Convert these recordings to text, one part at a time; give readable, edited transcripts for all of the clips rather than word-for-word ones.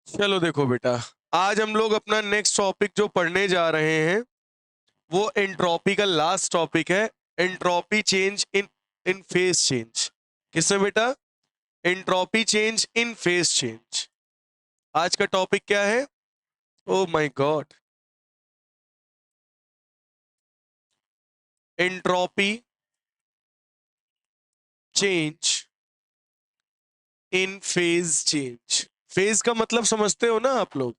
चलो देखो बेटा, आज हम लोग अपना नेक्स्ट टॉपिक जो पढ़ने जा रहे हैं वो एंट्रोपी का लास्ट टॉपिक है। Entropy change in in phase change. किसमें बेटा? Entropy change in phase change. आज का टॉपिक क्या है? Oh my God, entropy change in phase change. Phase का मतलब समझते हो ना आप लोग?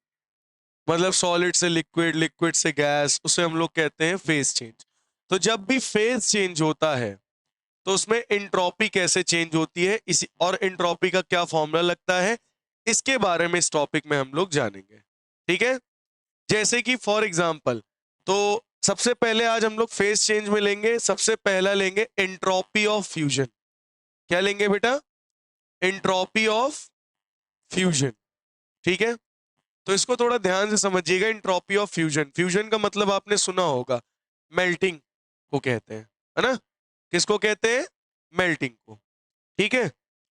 मतलब सॉलिड से लिक्विड, लिक्विड से गैस, उसे हम लोग कहते हैं फेज चेंज। तो जब भी फेज चेंज होता है तो उसमें एंट्रोपी कैसे चेंज होती है, इसी और एंट्रोपी का क्या फॉर्मूला लगता है, इसके बारे में इस टॉपिक में हम लोग जानेंगे। ठीक है? जैसे कि फॉर एग्जांपल, तो सबसे पहले आज हम लोग फेज चेंज में लेंगे, सबसे पहला लेंगे एंट्रोपी ऑफ फ्यूजन। क्या लेंगे बेटा? Entropy of fusion. ठीक है? तो इसको थोड़ा ध्यान से समझिएगा। एंट्रोपी ऑफ फ्यूजन, फ्यूजन का मतलब आपने सुना होगा, मेल्टिंग को कहते हैं, है ना? किसको कहते हैं? मेल्टिंग को। ठीक है?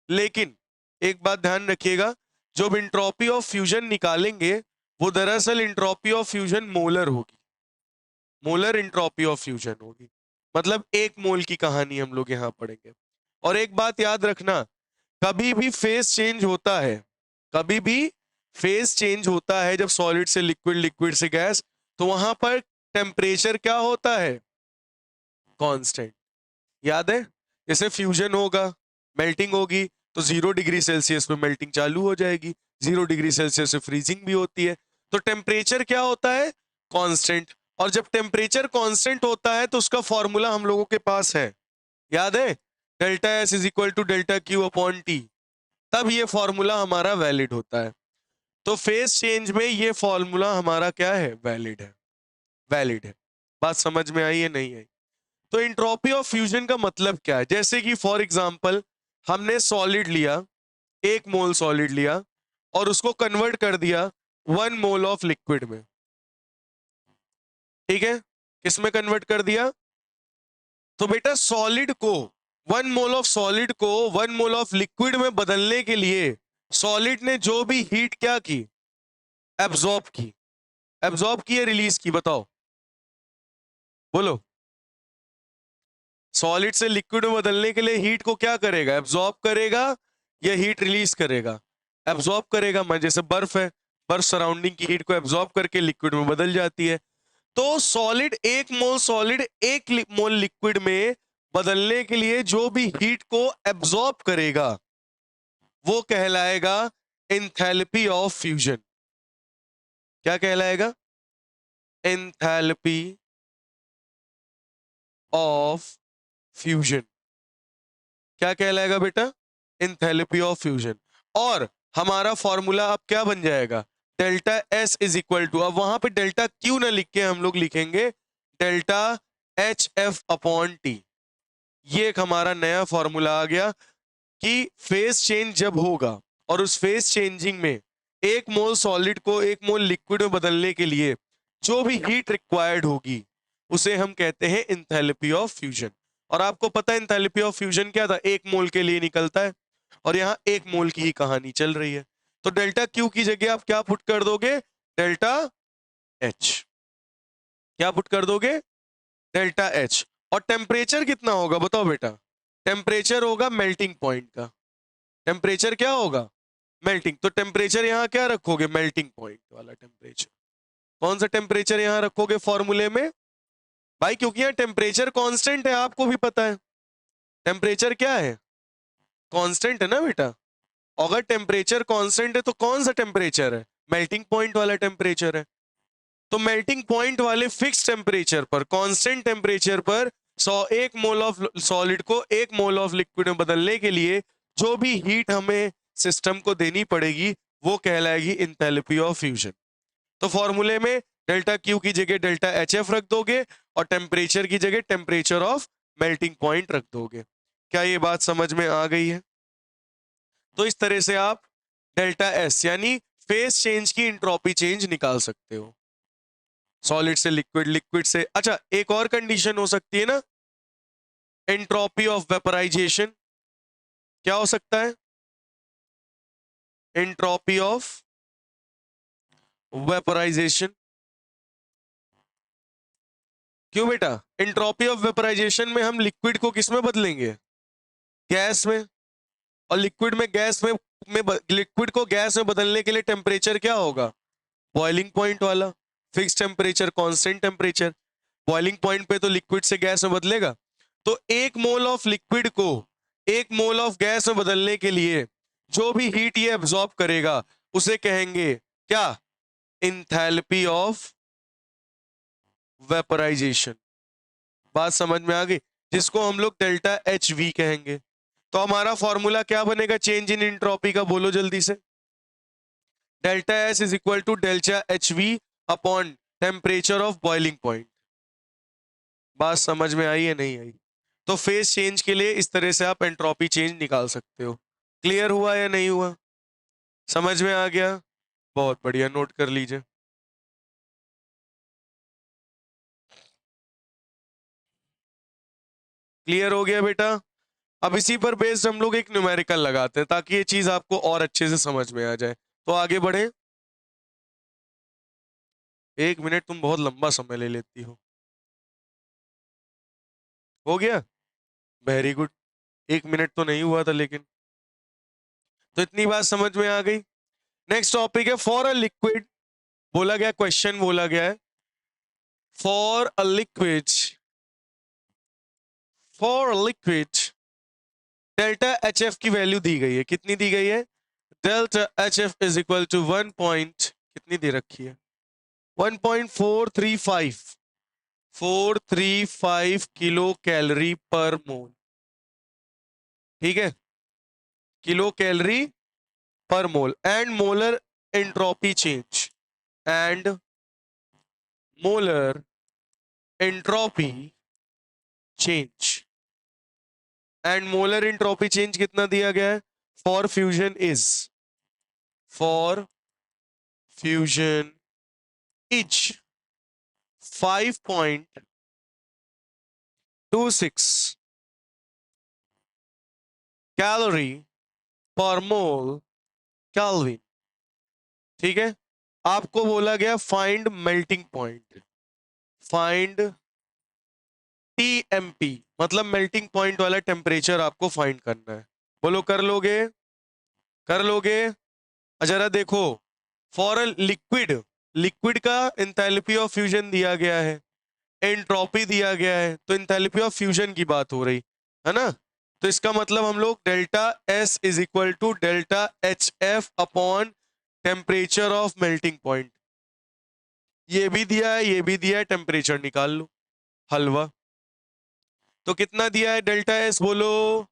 लेकिन एक बात ध्यान रखिएगा, जब एंट्रोपी ऑफ फ्यूजन निकालेंगे वो दरअसल एंट्रोपी ऑफ फ्यूजन मोलर होगी। मोलर एंट्रोपी ऑफ फ्यूजन होगी, मतलब एक मोल की कहानी हम लोग यहां पढ़ेंगे। और एक बात याद रखना, कभी भी फेज चेंज होता है, कभी भी फेज चेंज होता है जब सॉलिड से लिक्विड, लिक्विड से गैस, तो वहां पर टेम्परेचर क्या होता है? कांस्टेंट। याद है? जैसे फ्यूजन होगा, मेल्टिंग होगी, तो 0 डिग्री सेल्सियस पे मेल्टिंग चालू हो जाएगी, 0 डिग्री सेल्सियस से फ्रीजिंग भी होती है। तो टेम्परेचर क्या होता है? कांस्टेंट। और जब टेम्परेचर कांस्टेंट होता है तो उसका फॉर्मूला हम लोगों के पास है, याद है? Delta S is equal to delta Q upon T. तब ये फॉर्मूला हमारा वैलिड होता है। तो फेज चेंज में ये फॉर्मूला हमारा क्या है? वैलिड है। वैलिड है। बात समझ में आई है नहीं आई? तो एंट्रोपी ऑफ फ्यूजन का मतलब क्या है? जैसे कि फॉर एग्जांपल, हमने सॉलिड लिया, 1 मोल सॉलिड लिया और उसको कन्वर्ट कर दिया 1 मोल ऑफ लिक्विड में। ठीक है? किसमें कन्वर्ट कर दिया? तो बेटा सॉलिड को, 1 मोल ऑफ सॉलिड को 1 मोल ऑफ लिक्विड में बदलने के लिए सॉलिड ने जो भी हीट क्या की? एब्जॉर्ब की। एब्जॉर्ब की या रिलीज की? बताओ, बोलो। सॉलिड से लिक्विड में बदलने के लिए हीट को क्या करेगा? एब्जॉर्ब करेगा या हीट रिलीज करेगा? एब्जॉर्ब करेगा। मैं जैसे बर्फ है, बर्फ सराउंडिंग की हीट को एब्जॉर्ब करके लिक्विड में बदल जाती है। तो सॉलिड, 1 मोल सॉलिड 1 मोल लिक्विड में बदलने के लिए जो भी हीट को एब्जॉर्ब करेगा वो कहलाएगा एंथैल्पी ऑफ फ्यूजन। क्या कहलाएगा? Enthalpy of fusion. क्या कहलाएगा बेटा? Enthalpy of fusion. और हमारा फॉर्मूला अब क्या बन जाएगा? Delta S is equal to, अब वहां पे डेल्टा क्यू ना लिख के हम लोग लिखेंगे delta H F upon T. ये एक हमारा नया फॉर्मूला आ गया कि फेज चेंज जब होगा और उस फेज चेंजिंग में 1 मोल सॉलिड को 1 मोल लिक्विड में बदलने के लिए जो भी हीट रिक्वायर्ड होगी उसे हम कहते हैं इंथैल्पी ऑफ फ्यूजन। और आपको पता है इंथैल्पी ऑफ फ्यूजन क्या था? 1 मोल के लिए निकलता है और यहाँ 1 मोल की ही कहानी चल रही है। तो डेल्टा क्यू की जगह आप क्या पुट कर दोगे? Delta H. क्या पुट कर दोगे? Delta H. और टेम्परेचर कितना होगा बताओ बेटा? टेम्परेचर होगा मेल्टिंग पॉइंट का। टेम्परेचर क्या होगा? मेल्टिंग। तो टेम्परेचर यहां क्या रखोगे? मेल्टिंग पॉइंट वाला टेम्परेचर। कौन सा टेम्परेचर यहां रखोगे फॉर्मूले में? भाई क्योंकि यहां टेम्परेचर कांस्टेंट है, आपको भी पता है। टेम्परेचर क्या है? कांस्टेंट है ना बेटा। अगर टेम्परेचर कांस्टेंट है तो कौन सा टेम्परेचर है? मेल्टिंग पॉइंट वाला टेम्परेचर है। तो मेल्टिंग पॉइंट वाले फिक्स टेम्परेचर पर, कांस्टेंट टेम्परेचर पर 1 मोल ऑफ सॉलिड को 1 मोल ऑफ लिक्विड में बदलने के लिए जो भी हीट हमें सिस्टम को देनी पड़ेगी वो कहलाएगी इंथैल्पी ऑफ फ्यूजन। तो फॉर्मूले में डेल्टा क्यू की जगह डेल्टा एच एफ रख दोगे और टेम्परेचर की जगह टेम्परेचर ऑफ मेल्टिंग पॉइंट रख दोगे। क्या ये बात समझ में आ गई है? तो इस तरह से आप डेल्टा एस यानी फेज चेंज की इंट्रोपी चेंज निकाल सकते हो, सॉलिड से लिक्विड, लिक्विड से। अच्छा, एक और कंडीशन हो सकती है ना, एंट्रोपी ऑफ वेपराइजेशन। क्या हो सकता है? Entropy of vaporization. क्यों बेटा? एंट्रोपी ऑफ वेपराइजेशन में हम लिक्विड को किस में बदलेंगे? गैस में। और लिक्विड में गैस में लिक्विड को गैस में बदलने के लिए टेम्परेचर क्या होगा? बॉइलिंग पॉइंट वाला, fix temperature, constant temperature. Boiling point पे तो लिक्विड से गैस में बदलेगा। तो 1 मोल ऑफ लिक्विड को 1 मोल ऑफ गैस में बदलने के लिए जो भी हीट ये एब्जॉर्ब करेगा उसे कहेंगे क्या? Enthalpy of vaporization. बात समझ में आ गई? जिसको हम लोग डेल्टा एच वी कहेंगे। तो हमारा फॉर्मूला क्या बनेगा चेंज इन एंट्रोपी का? बोलो जल्दी से। Delta S is equal to delta H V upon temperature of boiling point. बात समझ में आई है नहीं आई? तो फेज चेंज के लिए इस तरह से आप एंट्रोपी चेंज निकाल सकते हो। क्लियर हुआ या नहीं हुआ? समझ में आ गया? बहुत बढ़िया, नोट कर लीजिए। क्लियर हो गया बेटा? अब इसी पर बेस्ड हम लोग एक न्यूमेरिकल लगाते हैं ताकि ये चीज आपको और अच्छे से समझ में आ जाए। तो आगे बढ़े। 1 मिनट तुम बहुत लंबा समय ले लेती हो गया? Very good. 1 मिनट तो नहीं हुआ था लेकिन। तो इतनी बात समझ में आ गई। नेक्स्ट टॉपिक है फॉर अ लिक्विड। बोला गया, क्वेश्चन बोला गया है for a liquid delta H F की वैल्यू दी गई है। कितनी दी गई है? Delta H F is equal to 1 point, कितनी दे रखी है? 1.435 किलो कैलोरी पर मोल। ठीक है, kilo calorie per mole. And molar entropy change, and molar entropy change, and molar entropy change कितना दिया गया है? For fusion is each 5.26 calorie per mole kelvin. ठीक है, आपको बोला गया find melting point. Find TMP मतलब मेल्टिंग पॉइंट वाला टेम्परेचर आपको फाइंड करना है। बोलो कर लोगे? कर लोगे? जरा देखो, फॉर अ लिक्विड, लिक्विड का एंथैल्पी ऑफ फ्यूजन दिया गया है, एंट्रोपी दिया गया है, तो एंथैल्पी ऑफ फ्यूजन की बात हो रही है ना। तो इसका मतलब हम लोग delta S is equal to delta H F upon temperature of melting point. ये भी दिया है, ये भी दिया है, टेम्परेचर निकाल लो। हलवा। तो कितना दिया है डेल्टा एस? बोलो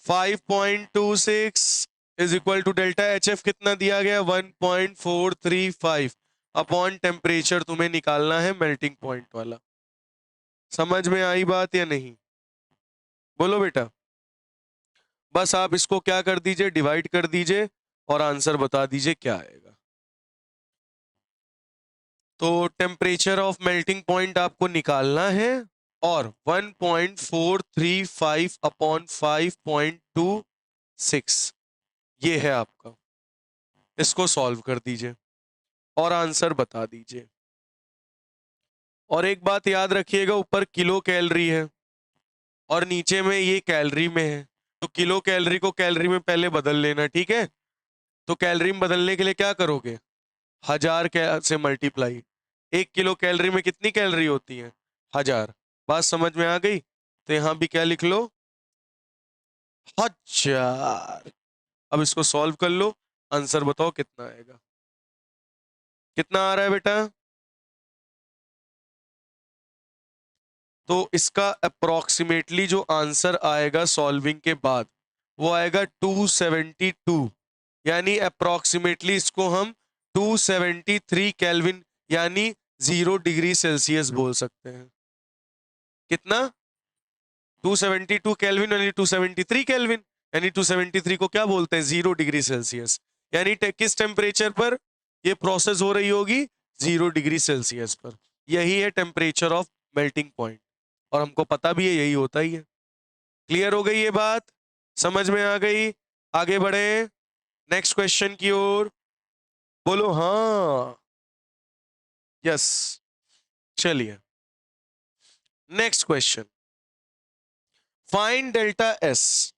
5.26 is equal to delta H F कितना दिया गया? 1.435 अपॉन टेम्परेचर तुम्हें निकालना है मेल्टिंग पॉइंट वाला। समझ में आई बात या नहीं? बोलो बेटा। बस आप इसको क्या कर दीजिए, डिवाइड कर दीजिए और आंसर बता दीजिए क्या आएगा। तो टेम्परेचर ऑफ मेल्टिंग पॉइंट आपको निकालना है और 1.435 अपॉन 5.26 ये है आपका। इसको सॉल्व कर दीजिए और आंसर बता दीजिए। और एक बात याद रखिएगा, ऊपर किलो कैलोरी है और नीचे में ये कैलोरी में है, तो किलो कैलोरी को कैलोरी में पहले बदल लेना। ठीक है, तो कैलोरी में बदलने के लिए क्या करोगे? 1000 से मल्टीप्लाई। 1 किलो कैलोरी में कितनी कैलोरी होती है? 1000। बात समझ में आ गई? तो यहां भी क्या लिख लो? 1000। अब इसको सॉल्व कर लो, आंसर बताओ कितना आएगा। कितना आ रहा है बेटा? तो इसका अप्रोक्सीमेटली जो आंसर आएगा सॉल्विंग के बाद वो आएगा 272, यानी अप्रोक्सीमेटली इसको हम 273 केल्विन यानी 0 डिग्री सेल्सियस बोल सकते हैं। कितना? 272 केल्विन यानी 273 केल्विन, यानी 273 को क्या बोलते हैं? 0 डिग्री सेल्सियस। यानी किस टेम्परेचर पर ये प्रोसेस हो रही होगी? 0 डिग्री सेल्सियस पर। यही है टेम्परेचर ऑफ मेल्टिंग पॉइंट और हमको पता भी है यही होता ही है। क्लियर हो गई ये बात? समझ में आ गई? आगे बढ़े नेक्स्ट क्वेश्चन की ओर। बोलो हाँ। यस, चलिए next question, find delta S.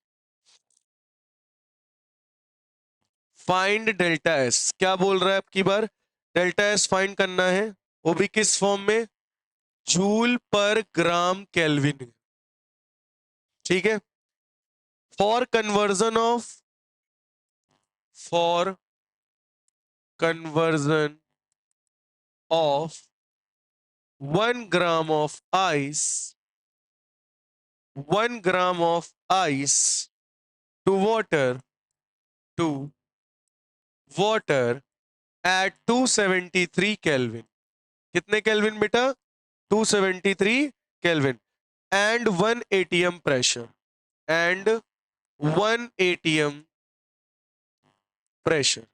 Find delta S क्या बोल रहा है आपकी बार? डेल्टा एस फाइंड करना है, वो भी किस फॉर्म में? जूल पर ग्राम केल्विन। ठीक है, for conversion of 1 gram of ice, 1 gram of ice to water at 273 Kelvin. कितने केल्विन बेटा? 273 kelvin and 1 atm pressure, and 1 atm pressure.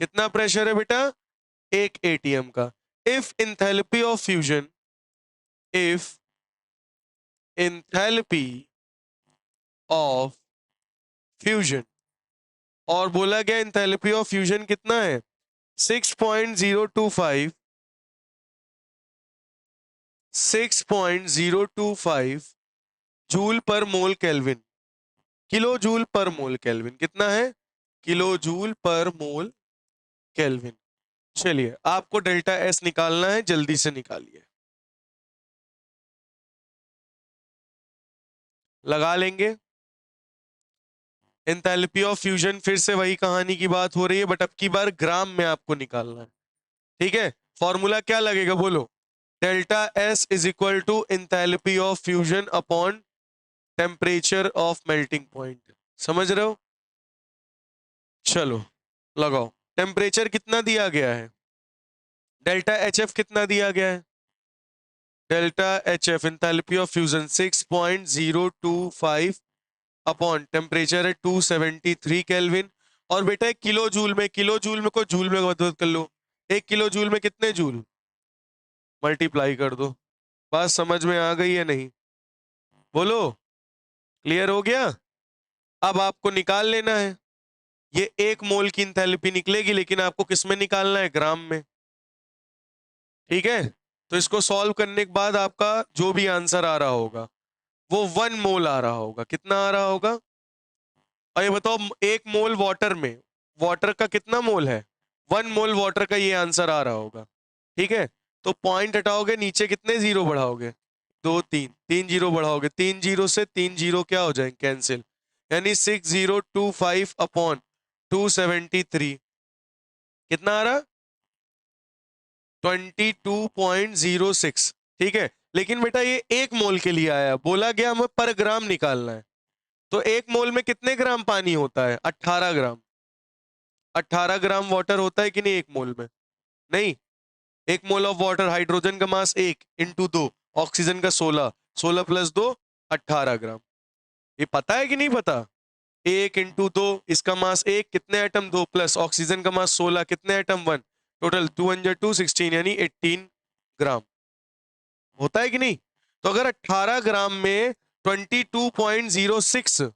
कितना प्रेशर है बेटा? 1 atm का. If enthalpy of fusion, if enthalpy of fusion, और बोला गया enthalpy of fusion कितना है? 6.025 जूल पर मोल केल्विन, किलो जूल पर मोल केल्विन. कितना है? किलो जूल पर मोल केल्विन. चलिए आपको डेल्टा एस निकालना है, जल्दी से निकालिए. लगा लेंगे. एंथैल्पी ऑफ फ्यूजन फिर से वही कहानी की बात हो रही है, बट अब की बार ग्राम में आपको निकालना है. ठीक है, फॉर्मूला क्या लगेगा बोलो? Delta S is equal to enthalpy of fusion upon temperature of melting point. समझ रहे हो? चलो लगाओ. टेम्परेचर कितना दिया गया है? डेल्टा एच एफ कितना दिया गया है? Delta H F enthalpy of fusion 6.025 upon temperature है 273 केल्विन. और बेटा किलो जूल में, किलो जूल में को जूल में बदल कर लो. 1 किलो जूल में कितने जूल? मल्टीप्लाई कर दो. बात समझ में आ गई है नहीं? बोलो, क्लियर हो गया? अब आपको निकाल लेना है. ये 1 मोल की एंथैल्पी निकलेगी, लेकिन आपको किस में निकालना है? ग्राम में. ठीक है, तो इसको सॉल्व करने के बाद आपका जो भी आंसर आ रहा होगा वो 1 मोल आ रहा होगा. कितना आ रहा होगा? और ये बताओ 1 मोल वाटर में, वाटर का कितना मोल है? 1 मोल वाटर का ये आंसर आ रहा होगा. ठीक है, तो पॉइंट हटाओगे, नीचे कितने जीरो बढ़ाओगे? 2 3, 3 जीरो बढ़ाओगे. 3 जीरो से 3 जीरो क्या हो जाएंगे? कैंसिल. यानी 6025 अपॉन 273 कितना आ रहा? 22.06. ठीक है, लेकिन बेटा ये 1 मोल के लिए आया, बोला गया हमें पर ग्राम निकालना है. तो 1 मोल में कितने ग्राम पानी होता है? 18 ग्राम. 18 ग्राम वाटर होता है कि नहीं 1 मोल में? नहीं. 1 मोल ऑफ वाटर, हाइड्रोजन का मास 1 इंटू 2, ऑक्सीजन का 16, 16 प्लस 2 18 ग्राम. ये पता है कि नहीं पता? 1 इंटू 2, इसका मास 1, कितने एटम? 2, प्लस ऑक्सीजन का मास 16, कितने एटम? 1. टोटल 2 16 यानी 18 ग्राम. होता है कि नहीं? तो अगर 18 ग्राम में 22.06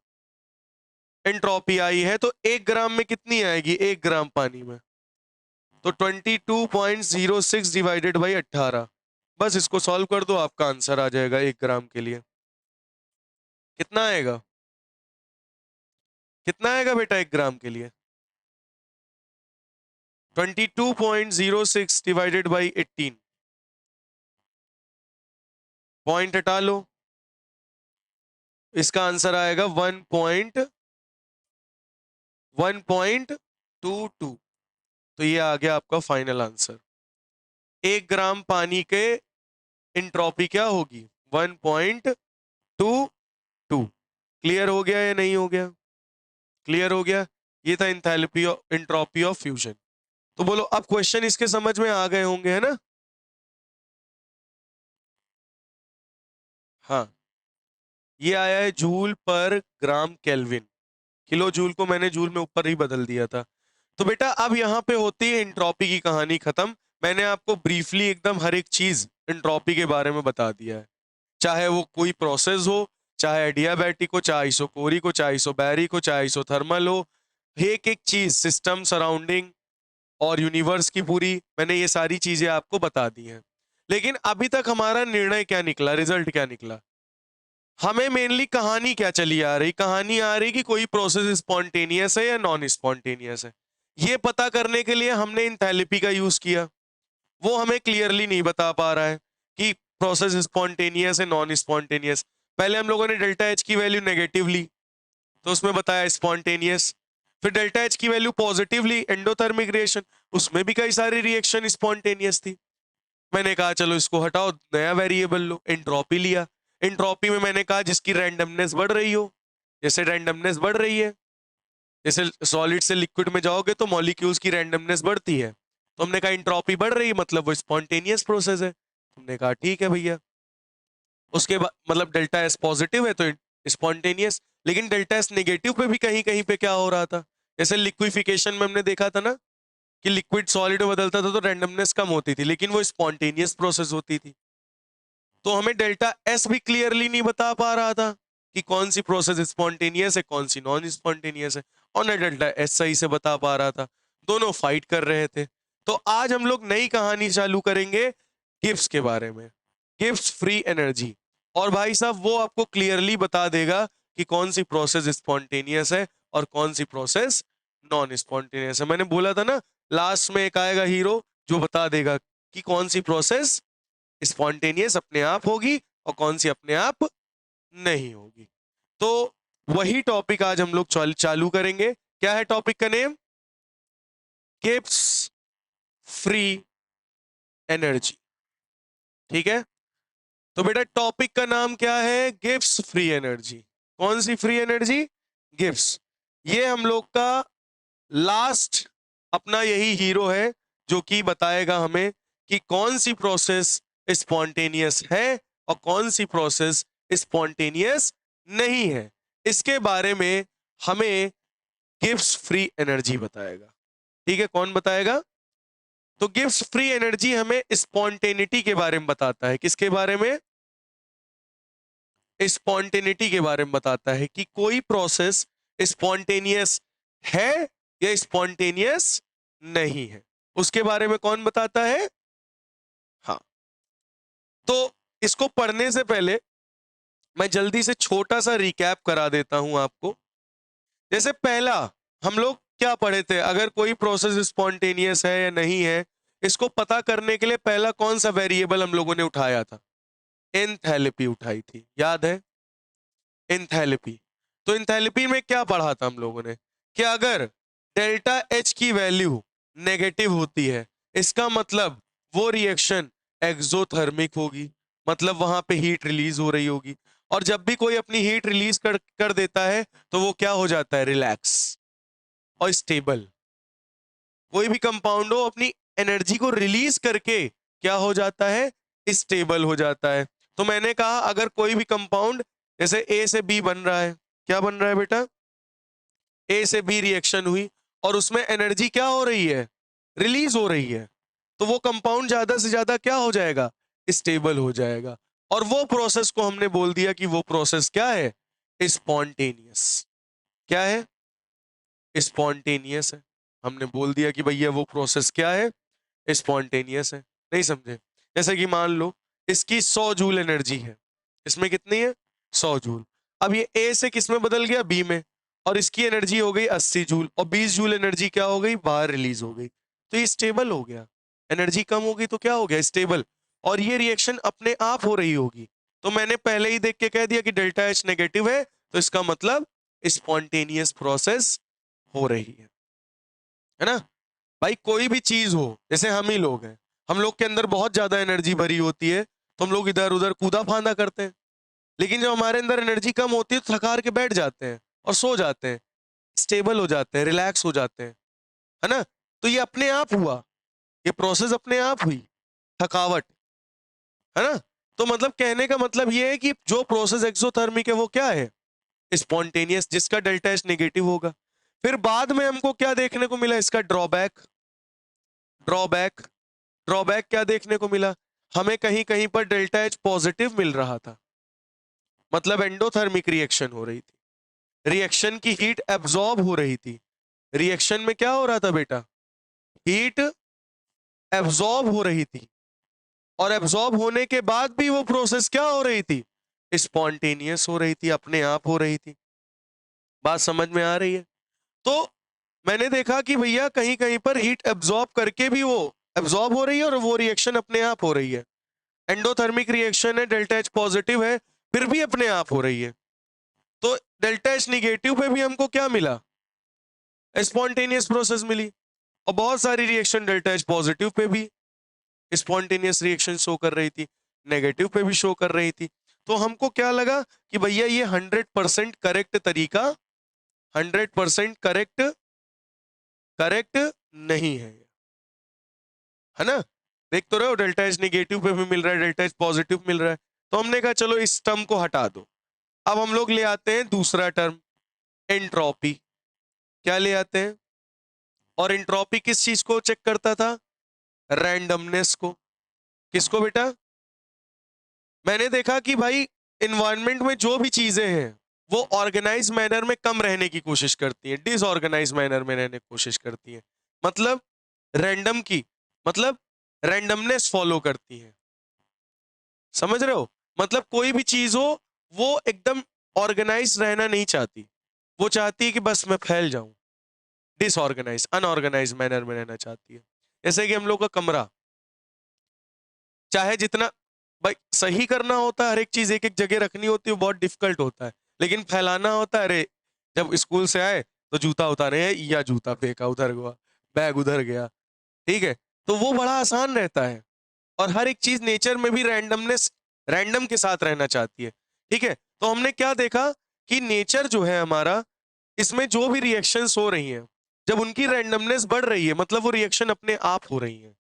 एंट्रोपी आई है, तो 1 ग्राम में कितनी आएगी? 1 ग्राम पानी में. तो 22.06 डिवाइडेड बाई 18. बस इसको सॉल्व कर दो, आपका आंसर आ जाएगा 1 ग्राम के लिए. कितना आएगा? कितना आएगा बेटा 1 ग्राम के लिए? 22.06 डिवाइडेड बाई 18. पॉइंट हटा लो, इसका आंसर आएगा 1.22. तो ये आ गया आपका फाइनल आंसर. 1 ग्राम पानी के एंट्रोपी क्या होगी? 1.22. क्लियर हो गया या नहीं हो गया? क्लियर हो गया. ये था एंथैल्पी एंट्रोपी ऑफ फ्यूजन. तो बोलो अब क्वेश्चन इसके समझ में आ गए होंगे, है ना? हाँ, ये आया है जूल पर ग्राम केल्विन. किलो जूल को मैंने जूल में ऊपर ही बदल दिया था. तो बेटा अब यहां पे होती है एंट्रोपी की कहानी खत्म. मैंने आपको ब्रीफली एकदम हर एक चीज एंट्रोपी के बारे में बता दिया है. चाहे वो कोई प्रोसेस हो, चाहे एडियाबैटिक हो, चाहे आइसोकोरिक हो, चाहे आइसोबैरिक हो, चाहे आइसोथर्मल हो, एक एक चीज, सिस्टम, सराउंडिंग, और यूनिवर्स की पूरी, मैंने ये सारी चीजें आपको बता दी हैं। लेकिन अभी तक हमारा निर्णय क्या निकला, रिजल्ट क्या निकला? हमें मेनली कहानी क्या चली आ रही, कहानी आ रही कि कोई प्रोसेस स्पॉन्टेनियस है या नॉन स्पॉन्टेनियस है। ये पता करने के लिए हमने इंथैल्पी का यूज किया। वो हमें क्लियरली नहीं बता पा रहा है कि प्रोसेस स्पॉन्टेनियस है नॉन स्पॉन्टेनियस। पहले हम लोगों ने डेल्टा एच की वैल्यू नेगेटिव ली, तो उसमें बताया स्पॉन्टेनियस। फिर डेल्टा एच की वैल्यू पॉजिटिव ली, एंडोथर्मिक रिएक्शन, उसमें भी कई सारी रिएक्शन स्पॉन्टेनियस थी। मैंने कहा चलो इसको हटाओ, नया वेरिएबल लो, एंट्रोपी लिया। एंट्रोपी में मैंने कहा जिसकी रैंडमनेस बढ़ रही हो, जैसे रैंडमनेस बढ़ रही है, जैसे सॉलिड से लिक्विड में जाओगे तो मॉलिक्यूल्स की रैंडमनेस बढ़ती है, तो हमने कहा एंट्रोपी बढ़ रही है मतलब वो स्पॉन्टेनियस प्रोसेस है। हमने कहा ठीक है भैया। उसके बाद मतलब डेल्टा एस पॉजिटिव है तो स्पॉन्टेनियस, लेकिन डेल्टा एस नेगेटिव पे भी कहीं कहीं पे क्या हो रहा था, जैसे लिक्विफिकेशन में हमने देखा था ना कि लिक्विड सॉलिड में बदलता था तो रैंडमनेस कम होती थी, लेकिन वो स्पॉन्टेनियस प्रोसेस होती थी। तो हमें डेल्टा एस भी क्लियरली नहीं बता पा रहा था कि कौन सी प्रोसेस स्पॉन्टेनियस है कौन सी नॉन स्पॉन्टेनियस है, और ना डेल्टा एस सही से बता पा रहा था। दोनों फाइट कर रहे थे। तो आज हम लोग नई कहानी चालू करेंगे गिब्स के बारे में, गिब्स फ्री एनर्जी। और भाई साहब वो आपको क्लियरली बता देगा कि कौन सी प्रोसेस स्पॉन्टेनियस है और कौन सी प्रोसेस नॉन स्पॉन्टेनियस है। मैंने बोला था ना लास्ट में एक आएगा हीरो जो बता देगा कि कौन सी प्रोसेस स्पॉन्टेनियस अपने आप होगी और कौन सी अपने आप नहीं होगी। तो वही टॉपिक आज हम लोग चालू करेंगे। क्या है टॉपिक का नेम? Gibbs free energy. ठीक है, तो बेटा टॉपिक का नाम क्या है? Gibbs free energy. कौन सी फ्री एनर्जी? गिब्स। ये हम लोग का लास्ट अपना यही हीरो है जो कि बताएगा हमें कि कौन सी प्रोसेस स्पॉन्टेनियस है और कौन सी प्रोसेस स्पॉन्टेनियस नहीं है। इसके बारे में हमें गिब्स फ्री एनर्जी बताएगा। ठीक है, कौन बताएगा? तो गिब्स फ्री एनर्जी हमें स्पॉन्टेनिटी के बारे में बताता है। किसके बारे में? स्पॉन्टेनिटी के बारे में बताता है कि कोई प्रोसेस स्पॉन्टेनियस है या स्पॉन्टेनियस नहीं है। उसके बारे में कौन बताता है? हाँ। तो इसको पढ़ने से पहले मैं जल्दी से छोटा सा रिकैप करा देता हूं आपको। जैसे पहला हम लोग क्या पढ़े थे, अगर कोई प्रोसेस स्पॉन्टेनियस है या नहीं है, इसको पता करने के लिए पहला कौन सा वेरिएबल हम लोगों ने उठाया था? एंथैल्पी उठाई थी, याद है? एंथैल्पी। तो एंथैल्पी में क्या पढ़ा था हम लोगों ने कि अगर डेल्टा एच की वैल्यू नेगेटिव होती है, इसका मतलब वो रिएक्शन एक्सोथर्मिक होगी, मतलब वहां पे हीट रिलीज हो रही होगी। और जब भी कोई अपनी हीट रिलीज कर देता है तो वो क्या हो जाता है? रिलैक्स और स्टेबल। कोई भी कंपाउंड हो अपनी एनर्जी को रिलीज करके क्या हो जाता है? स्टेबल हो जाता है। तो मैंने कहा अगर कोई भी कंपाउंड जैसे ए से बी बन रहा है, क्या बन रहा है बेटा? ए से बी रिएक्शन हुई और उसमें एनर्जी क्या हो रही है? रिलीज हो रही है। तो वो कंपाउंड ज्यादा से ज्यादा क्या हो जाएगा? स्टेबल हो जाएगा। और वो प्रोसेस को हमने बोल दिया कि वो प्रोसेस क्या है? स्पॉन्टेनियस। क्या है? स्पॉन्टेनियस है। हमने बोल दिया कि भैया वो प्रोसेस क्या है? स्पॉन्टेनियस है। नहीं समझे? जैसे कि मान लो इसकी 100 जूल एनर्जी है, इसमें कितनी है? 100 जूल। अब ये ए से किस में बदल गया? बी में, और इसकी एनर्जी हो गई 80 जूल, और 20 जूल एनर्जी क्या हो गई? बाहर रिलीज हो गई। तो ये स्टेबल हो गया। एनर्जी कम हो गई तो क्या हो गया? स्टेबल। और ये रिएक्शन अपने आप हो रही होगी। तो मैंने पहले ही देख के कह दिया कि डेल्टा एच नेगेटिव है, तो इसका मतलब स्पॉन्टेनियस प्रोसेस हो रही है ना? भाई कोई भी चीज हो, जैसे हम ही लोग हैं, हम लोग के अंदर बहुत ज्यादा एनर्जी भरी होती है तो हम लोग इधर उधर कूदा फांदा करते हैं। लेकिन जब हमारे अंदर एनर्जी कम होती है तो थकार के बैठ जाते हैं और सो जाते हैं, स्टेबल हो जाते हैं, रिलैक्स हो जाते हैं, है ना? तो ये अपने आप हुआ, ये प्रोसेस अपने आप हुई, थकावट, है ना? तो मतलब कहने का मतलब ये है कि जो प्रोसेस एक्सोथर्मिक है वो क्या है? स्पॉन्टेनियस, जिसका डेल्टा एच नेगेटिव होगा। फिर बाद में हमको क्या देखने को मिला? इसका ड्रॉबैक। ड्रॉबैक, ड्रॉबैक क्या देखने को मिला? हमें कहीं कहीं पर डेल्टा एच पॉजिटिव मिल रहा था, मतलब एंडोथर्मिक रिएक्शन हो रही थी, रिएक्शन की हीट एब्जॉर्ब हो रही थी। रिएक्शन में क्या हो रहा था बेटा? हीट एब्जॉर्ब हो रही थी, और एब्जॉर्ब होने के बाद भी वो प्रोसेस क्या हो रही थी, स्पॉन्टेनियस हो रही थी, अपने आप हो रही थी। बात समझ में आ रही है? तो मैंने देखा कि भैया कहीं कहीं पर हीट एब्जॉर्ब करके भी वो एब्जॉर्ब हो रही है और वो रिएक्शन अपने आप हो रही है। एंडोथर्मिक रिएक्शन है, डेल्टा एच पॉजिटिव है, फिर भी अपने आप हो रही है। तो डेल्टा एच निगेटिव पे भी हमको क्या मिला, स्पॉन्टेनियस प्रोसेस मिली। और बहुत सारी reaction delta H positive pay भी स्पॉन्टेनियस रिएक्शन शो कर रही थी, नेगेटिव पे भी शो कर रही थी। तो हमको क्या लगा कि भैया ये 100% करेक्ट तरीका, 100% करेक्ट करेक्ट नहीं है ना? देख तो रहे हो, डेल्टा एच निगेटिव पे भी मिल रहा है, डेल्टा एच पॉजिटिव मिल रहा है। तो हमने कहा चलो इस टर्म को हटा दो। अब हम लोग ले आते हैं दूसरा टर्म, एंट्रोपी। क्या ले आते हैं? और एंट्रोपी किस चीज को चेक करता था? रैंडमनेस को। किसको बेटा? मैंने देखा कि भाई इन्वायरमेंट में जो भी चीजें हैं वो ऑर्गेनाइज मैनर में कम रहने की कोशिश करती हैं, डिसऑर्गेनाइज मैनर में रहने की कोशिश करती हैं। मतलब रैंडम की, मतलब रैंडमनेस फॉलो करती हैं। समझ रहे हो? मतलब कोई भी चीज हो वो एकदम ऑर्गेनाइज रहना नहीं चाहती, वो चाहती है कि बस मैं फैल जाऊं, डिसऑर्गेनाइज अनऑर्गेनाइज मैनर में रहना चाहती है। जैसे कि हम लोग का कमरा, चाहे जितना भाई सही करना होता है, हर एक चीज एक एक जगह रखनी होती है, वो बहुत डिफिकल्ट होता है। लेकिन फैलाना होता है, अरे जब स्कूल से आए तो जूता उतारे हैं या जूता फेंका उधर गया, बैग उधर गया, ठीक है, तो वो बड़ा आसान रहता है। और हर एक चीज नेचर में भी रैंडमनेस, रैंडम के साथ रहना चाहती है। ठीक है, तो हमने क्या देखा कि नेचर जो है हमारा, इसमें जो भी रिएक्शंस हो रही हैं, जब उनकी रैंडमनेस बढ़ रही है मतलब वो रिएक्शन अपने आप हो रही है।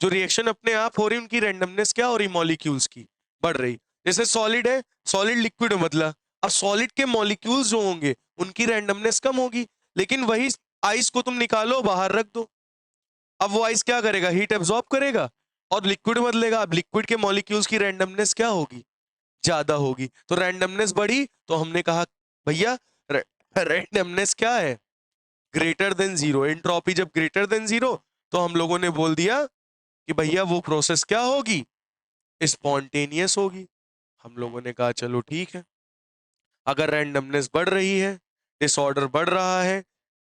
जो रिएक्शन अपने आप हो रही है उनकी रैंडमनेस क्या हो रही, मॉलिक्यूल्स की बढ़ रही। जैसे सॉलिड है, सॉलिड लिक्विड में बदला, अब सॉलिड के मॉलिक्यूल्स जो होंगे उनकी रैंडमनेस कम होगी। लेकिन वही आइस को तुम निकालो बाहर रख दो, अब वो आइस क्या करेगा, हीट एब्जॉर्ब करेगा और लिक्विड बदलेगा। अब लिक्विड के मॉलिक्यूल्स की रैंडमनेस क्या होगी, ज्यादा होगी। तो रैंडमनेस बढ़ी तो हमने कहा भैया रैंडमनेस क्या है, ग्रेटर देन जीरो। एंट्रोपी जब ग्रेटर देन जीरो तो हम लोगों ने बोल दिया कि भैया वो प्रोसेस क्या होगी, स्पॉन्टेनियस होगी। हम लोगों ने कहा चलो ठीक है, अगर रैंडमनेस बढ़ रही है, डिसऑर्डर बढ़ रहा है,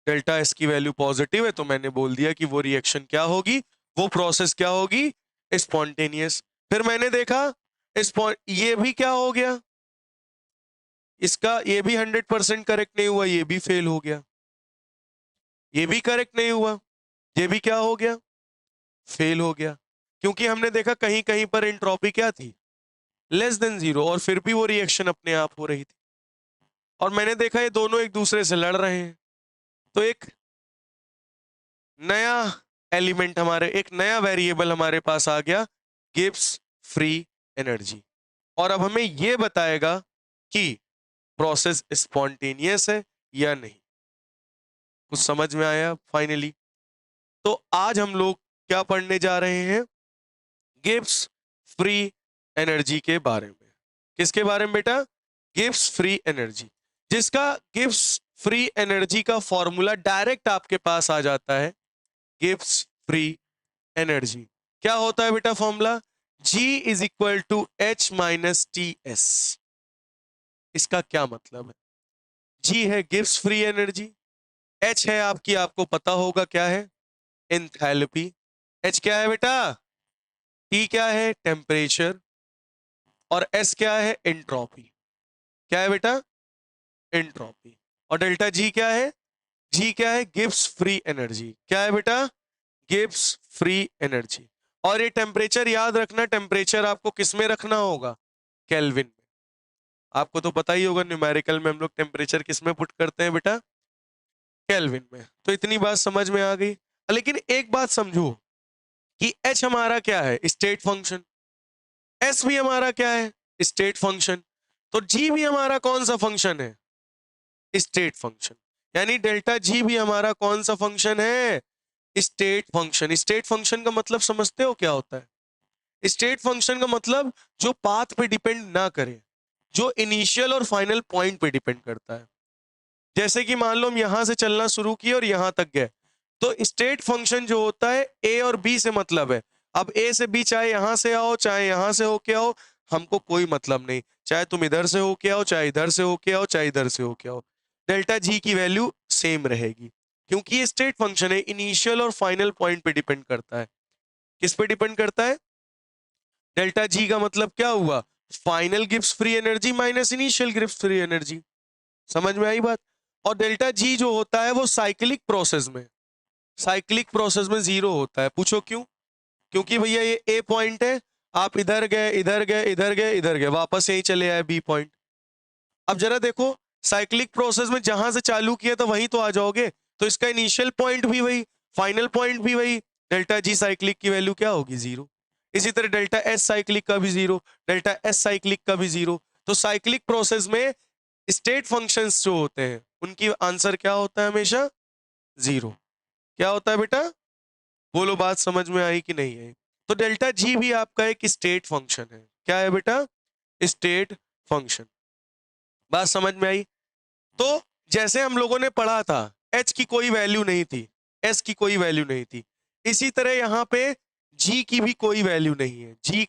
डेल्टा एस की वैल्यू पॉजिटिव है, तो मैंने बोल दिया कि वो रिएक्शन क्या होगी, वो प्रोसेस क्या होगी, स्पॉन्टेनियस। फिर मैंने देखा ये भी क्या हो गया, इसका ये भी 100% करेक्ट नहीं हुआ, ये भी फेल हो गया। ये भी करेक्ट नहीं हुआ, ये भी क्या हो गया, फेल हो गया। क्योंकि हमने देखा कहीं कहीं पर एंट्रोपी क्या थी, लेस देन जीरो, और फिर भी वो रिएक्शन अपने आप हो रही थी। और मैंने देखा ये दोनों एक दूसरे से लड़ रहे हैं। तो एक नया एलिमेंट हमारे, एक नया वेरिएबल हमारे पास आ गया, गिब्स फ्री एनर्जी। और अब हमें यह बताएगा कि प्रोसेस स्पॉन्टेनियस है या नहीं। कुछ समझ में आया फाइनली? तो आज हम लोग क्या पढ़ने जा रहे हैं, गिब्स फ्री एनर्जी के बारे में। किसके बारे में बेटा, गिब्स फ्री एनर्जी, जिसका गिब्स फ्री एनर्जी का फॉर्मूला डायरेक्ट आपके पास आ जाता है। गिब्स फ्री एनर्जी क्या होता है बेटा formula, G is equal to H minus T S. इसका क्या मतलब है, G है गिब्स फ्री एनर्जी, H है आपकी, आपको पता होगा क्या है, एंथैल्पी। H क्या है बेटा, T क्या है, टेम्परेचर, और S क्या है, एंट्रोपी। क्या है बेटा, एंट्रोपी। और डेल्टा G क्या है, G क्या है, गिब्स फ्री एनर्जी। क्या है बेटा, गिब्स फ्री एनर्जी। और ये टेम्परेचर याद रखना, टेम्परेचर आपको किस में रखना होगा, केल्विन में। आपको तो पता ही होगा न्यूमेरिकल में हम लोग टेम्परेचर किस में पुट करते हैं बेटा, केल्विन में। तो इतनी बात समझ में आ गई। लेकिन एक बात समझो कि H हमारा क्या है, स्टेट फंक्शन, S भी हमारा क्या है, स्टेट फंक्शन, तो G भी हमारा कौन सा फंक्शन है, स्टेट फंक्शन। यानी डेल्टा G भी हमारा कौन सा फंक्शन है, स्टेट फंक्शन। स्टेट फंक्शन का मतलब समझते हो क्या होता है? स्टेट फंक्शन का मतलब जो पाथ पे डिपेंड ना करे, जो इनिशियल और फाइनल पॉइंट पे डिपेंड करता है। जैसे कि मान लो हम यहां से चलना शुरू किए और यहां तक गए, तो स्टेट फंक्शन जो होता है ए और बी से मतलब है। अब ए से बी चाहे यहां से आओ चाहे यहां से होके आओ, हमको कोई मतलब नहीं। चाहे तुम इधर से होके आओ चाहे इधर से होके आओ चाहे इधर से होके आओ, डेल्टा जी की वैल्यू सेम रहेगी, क्योंकि ये स्टेट फंक्शन है, इनिशियल और फाइनल पॉइंट पे डिपेंड करता है। किस पे डिपेंड करता है? डेल्टा जी का मतलब क्या हुआ? Final gives free energy minus initial gives free energy. समझ में आई बात? और डेल्टा जी जो होता है वो साइक्लिक प्रोसेस में जीरो होता है। पूछो क्यों? क्योंकि भैया ये ए पॉइंट है, आप इधर गए इधर गए इधर गए इधर गए, वापस यहीं चले आए बी पॉइंट। अब जरा देखो, साइक्लिक प्रोसेस में जहां से चालू किया था वहीं तो आ जाओगे, तो इसका इनिशियल पॉइंट भी वही, फाइनल पॉइंट भी वही, डेल्टा जी साइक्लिक की वैल्यू क्या होगी? जीरो। इसी तरह डेल्टा एस साइक्लिक का भी जीरो, डेल्टा एस साइक्लिक का भी जीरो। तो साइक्लिक प्रोसेस में स्टेट फंक्शंस जो होते हैं उनकी आंसर क्या होता है? हमेशा जीरो। क्या होता है बेटा? बोलो, बात समझ में आई कि नहीं आई? तो डेल्टा जी भी आपका एक स्टेट फंक्शन है। क्या है बेटा? State function. बात समझ में आई? तो जैसे हम लोगों ने पढ़ा था, एच की कोई वैल्यू नहीं थी, एस की कोई वैल्यू नहीं थी, इसी तरह यहां पे जी की भी कोई वैल्यू नहीं है। जी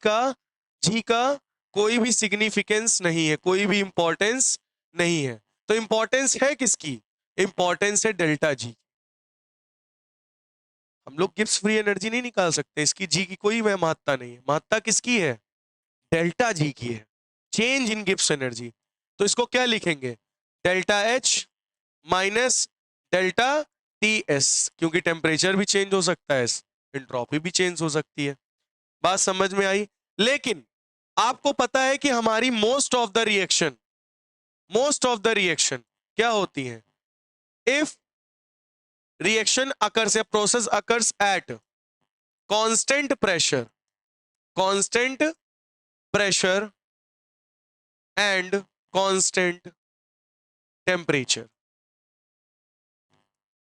का कोई भी सिग्निफिकेंस नहीं है, कोई भी इंपॉर्टेंस नहीं है। तो इंपॉर्टेंस है किसकी? इंपॉर्टेंस है डेल्टा जी। हम लोग गिब्स फ्री एनर्जी नहीं निकाल सकते, इसकी जी की कोई महत्ता नहीं है। महत्ता किसकी है? डेल्टा जी की है, चेंज इन गिब्स एनर्जी। तो इसको क्या लिखेंगे? Delta H minus delta T S, क्योंकि टेम्परेचर भी चेंज हो सकता है, एंट्रोपी भी चेंज हो सकती है। बात समझ में आई? लेकिन आपको पता है कि हमारी मोस्ट ऑफ द रिएक्शन क्या होती है? इफ रिएक्शन अकर्स या process occurs at constant pressure and constant temperature,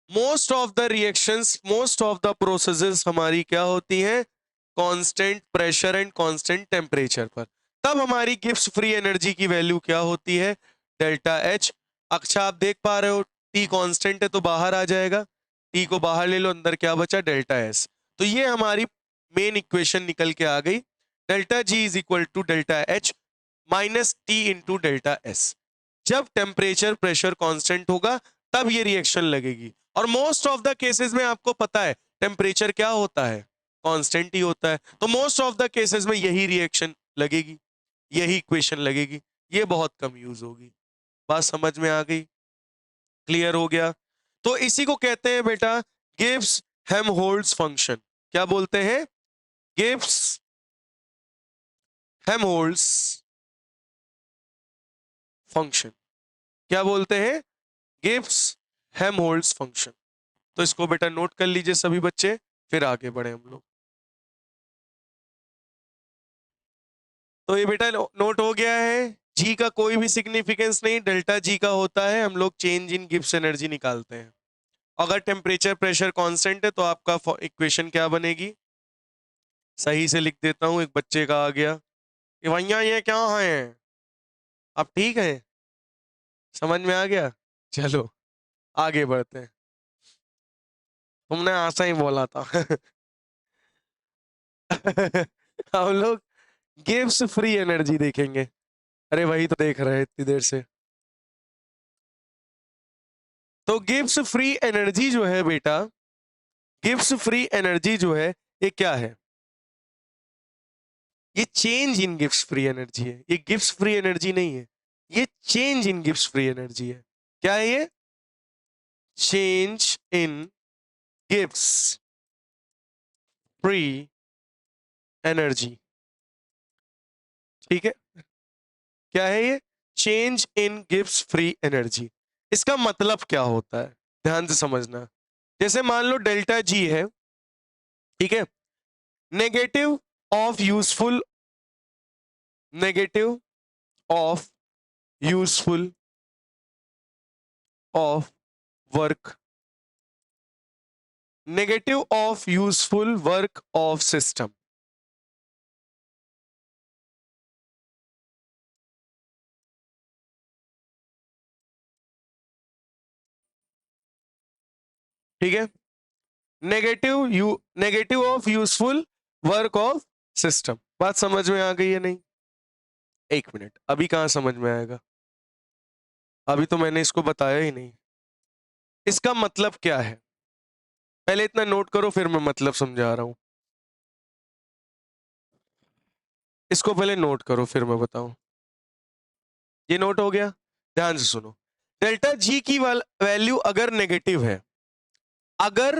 most of the processes हमारी क्या होती हैं? Constant pressure and constant temperature पर। तब हमारी गिब्स फ्री एनर्जी की वैल्यू क्या होती है? Delta H. अच्छा, आप देख पा रहे हो टी कांस्टेंट है तो बाहर आ जाएगा, टी को बाहर ले लो, अंदर क्या बचा? Delta S. तो ये हमारी मेन इक्वेशन निकल के आ गई, delta G is equal to delta H minus T into delta S. जब टेम्परेचर प्रेशर कांस्टेंट होगा तब ये रिएक्शन लगेगी। और मोस्ट ऑफ द केसेस में आपको पता है टेम्परेचर क्या होता है? कांस्टेंट ही होता है। तो मोस्ट ऑफ द केसेस में यही रिएक्शन लगेगी, यही इक्वेशन लगेगी, ये बहुत कम यूज होगी। बात समझ में आ गई? क्लियर हो गया? तो इसी को कहते हैं बेटा गिब्स हेल्महोल्ट्ज फंक्शन। क्या बोलते हैं? Gibbs Helmholtz function. क्या बोलते हैं? Gibbs Helmholtz function. तो इसको बेटा नोट कर लीजिए सभी बच्चे, फिर आगे बढ़े हम लोग। तो ये बेटा नोट हो गया है। जी का कोई भी सिग्निफिकेंस नहीं, डेल्टा जी का होता है। हम लोग चेंज इन गिब्स एनर्जी निकालते हैं। अगर टेम्परेचर प्रेशर कांस्टेंट है तो आपका इक्वेशन क्या बनेगी? सही से लिख देता हूं, एक बच्चे का आ गया कि भैया ये क्या है। अब ठीक है, समझ में आ गया? चलो आगे बढ़ते हैं। तुमने ऐसा ही बोला था। हम लोग गिब्स फ्री एनर्जी देखेंगे। अरे वही तो देख रहे हैं इतनी देर से। तो गिब्स फ्री एनर्जी जो है बेटा, गिब्स फ्री एनर्जी जो है ये क्या है? ये change in Gibbs free energy है, ये गिब्स फ्री एनर्जी नहीं है, ये change in Gibbs free energy है। क्या है ये? Change in Gibbs free energy. ठीक है, क्या है ये? Change in Gibbs free energy. इसका मतलब क्या होता है? ध्यान से समझना। जैसे मान लो डेल्टा जी है, ठीक है, negative of useful negative of useful of work, negative of useful work of system. ठीक है, negative of useful work of system. बात समझ में आ गई है नहीं? एक मिनट, अभी कहां समझ में आएगा? अभी तो मैंने इसको बताया ही नहीं। इसका मतलब क्या है पहले इतना नोट करो, फिर मैं मतलब समझा रहा हूं। इसको पहले नोट करो फिर मैं बताऊं। ये नोट हो गया? ध्यान से सुनो। डेल्टा जी की वैल्यू अगर नेगेटिव है, अगर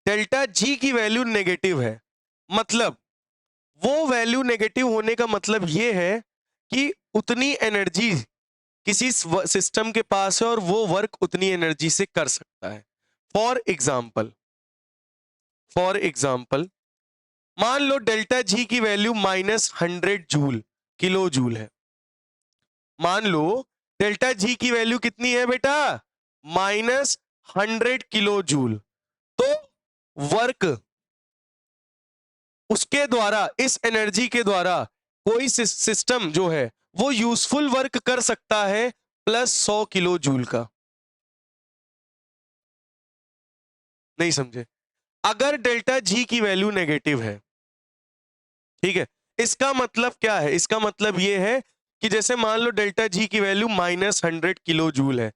डेल्टा जी की वैल्यू नेगेटिव है, मतलब वो वैल्यू नेगेटिव होने का मतलब ये है कि उतनी एनर्जी किसी सिस्टम के पास है और वो वर्क उतनी एनर्जी से कर सकता है। फॉर एग्जाम्पल मान लो डेल्टा जी की वैल्यू -100 जूल किलो जूल है। मान लो डेल्टा जी की वैल्यू कितनी है बेटा? -100 किलो जूल। तो वर्क उसके द्वारा, इस एनर्जी के द्वारा कोई सिस्टम जो है वो यूजफुल वर्क कर सकता है +100 किलो जूल का। नहीं समझे? अगर डेल्टा जी की वैल्यू नेगेटिव है, ठीक है, इसका मतलब क्या है? इसका मतलब यह है कि जैसे मान लो डेल्टा जी की वैल्यू -100 किलो जूल है,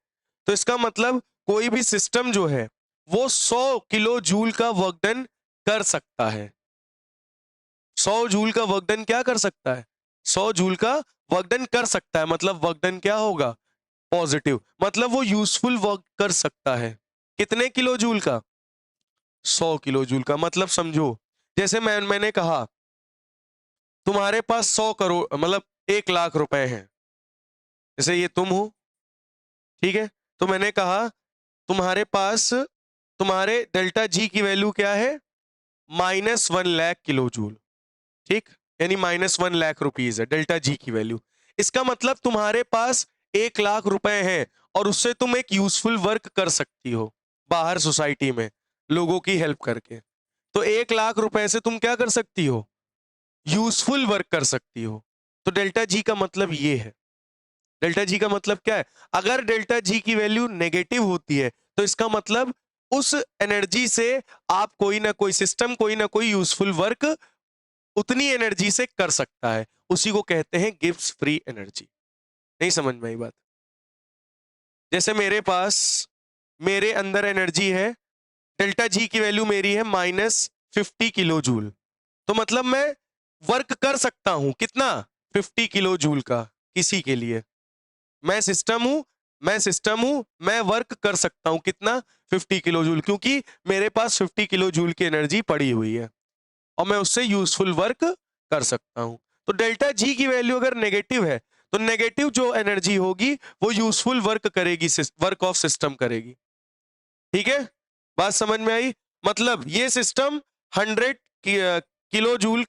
तो इसका मतलब कोई भी सिस्टम जो है वो 100 किलो जूल का वर्क डन कर सकता है। 100 जूल का वर्क डन क्या कर सकता है? 100 जूल का वर्क डन कर सकता है, मतलब वर्क डन क्या होगा? पॉजिटिव, मतलब वो यूजफुल वर्क कर सकता है। कितने किलो जूल का? 100 किलो जूल का। मतलब समझो, जैसे मैंने कहा तुम्हारे पास 100 करोड़ मतलब 1 लाख रुपए हैं, जैसे ये तुम हो, ठीक है, तो मैंने कहा तुम्हारे पास, तुम्हारे डेल्टा जी की वैल्यू क्या है? -1 लाख किलो जूल, ठीक, यानी -1 लाख रुपीज है डेल्टा जी की वैल्यू। इसका मतलब तुम्हारे पास 1 लाख रुपए हैं और उससे तुम एक यूजफुल वर्क कर सकती हो बाहर सोसाइटी में लोगों की हेल्प करके। तो 1 लाख रुपए से तुम क्या कर सकती हो? यूजफुल वर्क कर सकती हो। तो डेल्टा जी का मतलब ये है। डेल्टा जी का मतलब क्या है? अगर डेल्टा जी की वैल्यू नेगेटिव होती है तो इसका मतलब उस एनर्जी से आप कोई ना कोई सिस्टम, कोई ना कोई यूजफुल वर्क उतनी एनर्जी से कर सकता है। उसी को कहते हैं गिब्स फ्री एनर्जी। नहीं समझ में आई बात? जैसे मेरे पास, मेरे अंदर एनर्जी है, डेल्टा जी की वैल्यू मेरी है -50 किलो जूल, तो मतलब मैं वर्क कर सकता हूं कितना? 50 किलो जूल का किसी के लिए। मैं सिस्टम हूं, मैं वर्क कर सकता हूं कितना? 50 किलो जूल, क्योंकि मेरे पास 50 किलो जूल की एनर्जी पड़ी हुई है और मैं उससे यूजफुल वर्क कर सकता हूं। तो डेल्टा जी की वैल्यू अगर नेगेटिव है तो नेगेटिव जो एनर्जी होगी वो यूजफुल वर्क करेगी, वर्क ऑफ सिस्टम करेगी। ठीक है, बात समझ में आई? मतलब ये सिस्टम 100 किलो जूल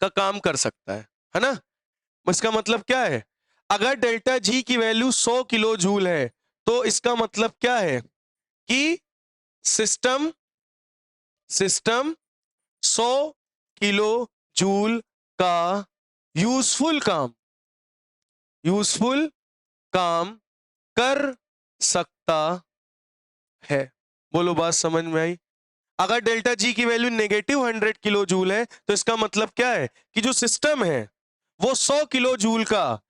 का काम कर सकता है ना? इसका मतलब क्या है? अगर डेल्टा जी की वैल्यू 100 किलो जूल है तो इसका मतलब क्या है कि सिस्टम सिस्टम 100 किलो जूल का यूजफुल काम यूजफुल काम कर सकता है। बोलो, बात समझ में आई? अगर डेल्टा जी की वैल्यू -100 किलो जूल है तो इसका मतलब क्या है कि जो सिस्टम है वो 100 किलो जूल का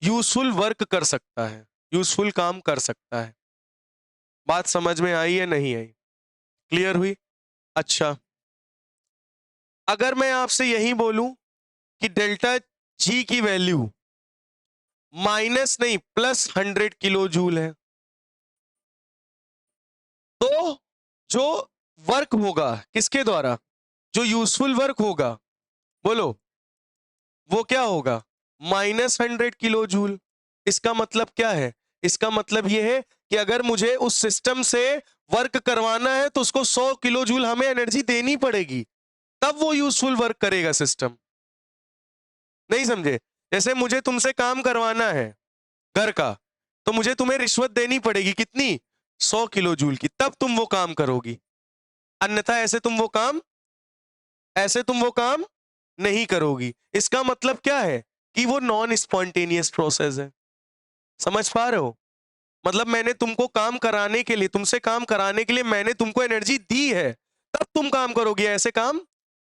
यूजफुल वर्क कर सकता है, यूजफुल काम कर सकता है। बात समझ में आई या नहीं आई? क्लियर हुई? अच्छा, अगर मैं आपसे यही बोलूं कि डेल्टा जी की वैल्यू माइनस नहीं +100 किलो जूल है, तो जो वर्क होगा किसके द्वारा, जो यूजफुल वर्क होगा, बोलो, वो क्या होगा? -100 किलो जूल। इसका मतलब क्या है? इसका मतलब यह है कि अगर मुझे उस सिस्टम से वर्क करवाना है तो उसको 100 किलो जूल हमें एनर्जी देनी पड़ेगी, तब वो यूजफुल वर्क करेगा सिस्टम। नहीं समझे? जैसे मुझे तुमसे काम करवाना है घर का, तो मुझे तुम्हें रिश्वत देनी पड़ेगी कितनी? 100 किलो जूल की, तब तुम वो काम करोगी। अन्यथा ऐसे तुम वो काम नहीं करोगी। इसका मतलब क्या है कि वो नॉन स्पॉन्टेनियस प्रोसेस है। समझ पा रहे हो? मतलब मैंने तुमको काम कराने के लिए, तुमसे काम कराने के लिए मैंने तुमको एनर्जी दी है, तब तुम काम करोगी, ऐसे काम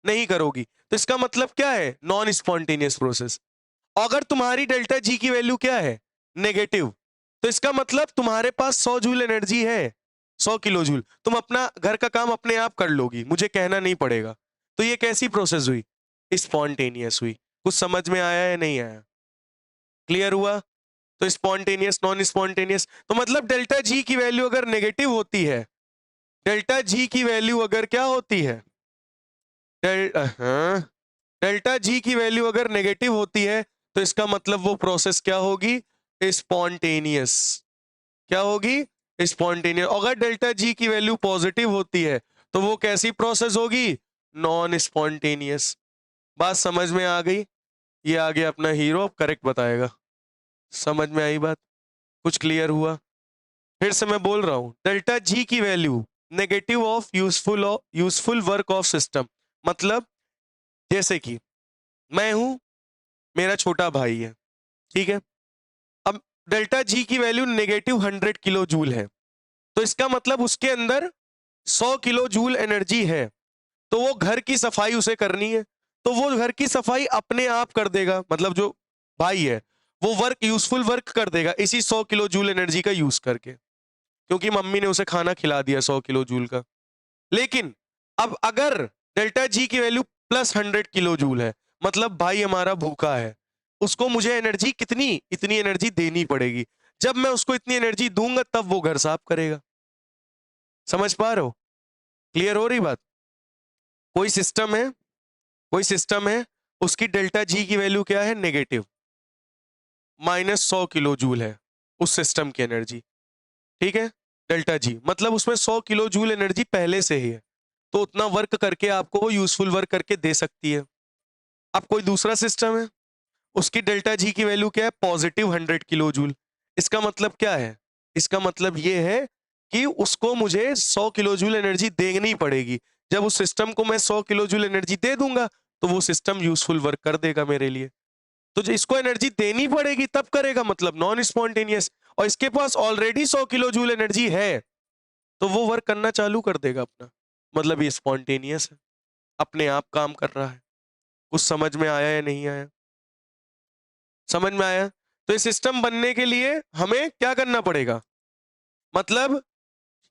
नहीं करोगी। तो इसका मतलब क्या है? Non spontaneous process. अगर तुम्हारी डेल्टा जी की वैल्यू क्या है? नेगेटिव, तो इसका मतलब तुम्हारे पास 100 जूल एनर्जी है, 100 किलो जूल, तुम अपना घर का काम अपने आप कर लोगी, मुझे कहना नहीं पड़ेगा। तो ये कैसी प्रोसेस हुई? स्पॉन्टेनियस हुई। कुछ समझ में आया या नहीं आया? क्लियर हुआ? तो स्पॉन्टेनियस, नॉन स्पॉन्टेनियस, तो मतलब डेल्टा जी की वैल्यू अगर नेगेटिव होती है, डेल्टा जी की वैल्यू अगर क्या होती है, डेल्टा जी की वैल्यू अगर नेगेटिव होती है, तो इसका मतलब वो प्रोसेस क्या होगी? स्पॉन्टेनियस। क्या होगी? स्पॉन्टेनियस। अगर डेल्टा जी की वैल्यू पॉजिटिव होती है, तो वो कैसी प्रोसेस होगी? Non spontaneous. बात समझ में आ गई? ये आ गया अपना हीरो, अब करेक्ट बताएगा। समझ में आई बात? कुछ क्लियर हुआ? फिर से मैं बोल रहा हूं, डेल्टा जी की value negative of useful work of system. मतलब जैसे कि मैं हूं, मेरा छोटा भाई है, ठीक है। अब डेल्टा जी की वैल्यू नेगेटिव 100 किलो जूल है, तो इसका मतलब उसके अंदर 100 किलो जूल एनर्जी है, तो वो घर की सफाई उसे करनी है, तो वो घर की सफाई अपने आप कर देगा। मतलब जो भाई है वो वर्क, यूजफुल वर्क कर देगा इसी 100 किलो जूल एनर्जी का यूज करके, क्योंकि मम्मी ने उसे खाना खिला दिया 100 किलो जूल का। लेकिन अब अगर डेल्टा जी की वैल्यू प्लस 100 किलो जूल है, मतलब भाई हमारा भूखा है, उसको मुझे एनर्जी कितनी, इतनी एनर्जी देनी पड़ेगी। जब मैं उसको इतनी एनर्जी दूंगा तब वो घर साफ करेगा। समझ पा रहे हो? क्लियर हो रही बात? कोई सिस्टम है, कोई सिस्टम है, उसकी डेल्टा जी की वैल्यू क्या है? नेगेटिव, -100 किलो जूल है उस सिस्टम की एनर्जी, ठीक है। डेल्टा जी मतलब उसमें 100 किलो जूल एनर्जी पहले से ही है, तो उतना वर्क करके आपको वो यूजफुल वर्क करके दे सकती है। अब कोई दूसरा सिस्टम है, उसकी डेल्टा जी की वैल्यू क्या है? Positive 100 kilo joule. इसका मतलब क्या है? इसका मतलब ये है कि उसको मुझे 100 किलो जूल एनर्जी देनी पड़ेगी। जब उस सिस्टम को मैं 100 किलो जूल एनर्जी दे दूंगा, तो वो सिस्टम यूजफुल वर्क कर देगा मेरे लिए। तो जो इसको एनर्जी देनी पड़ेगी तब करेगा, मतलब नॉन स्पॉन्टेनियस। और इसके पास ऑलरेडी 100 किलो जूल एनर्जी है, तो वो वर्क करना चालू कर देगा अपना, मतलब ये स्पॉन्टेनियस है, अपने आप काम कर रहा है। कुछ समझ में आया या नहीं आया? समझ में आया? तो ये सिस्टम बनने के लिए हमें क्या करना पड़ेगा? मतलब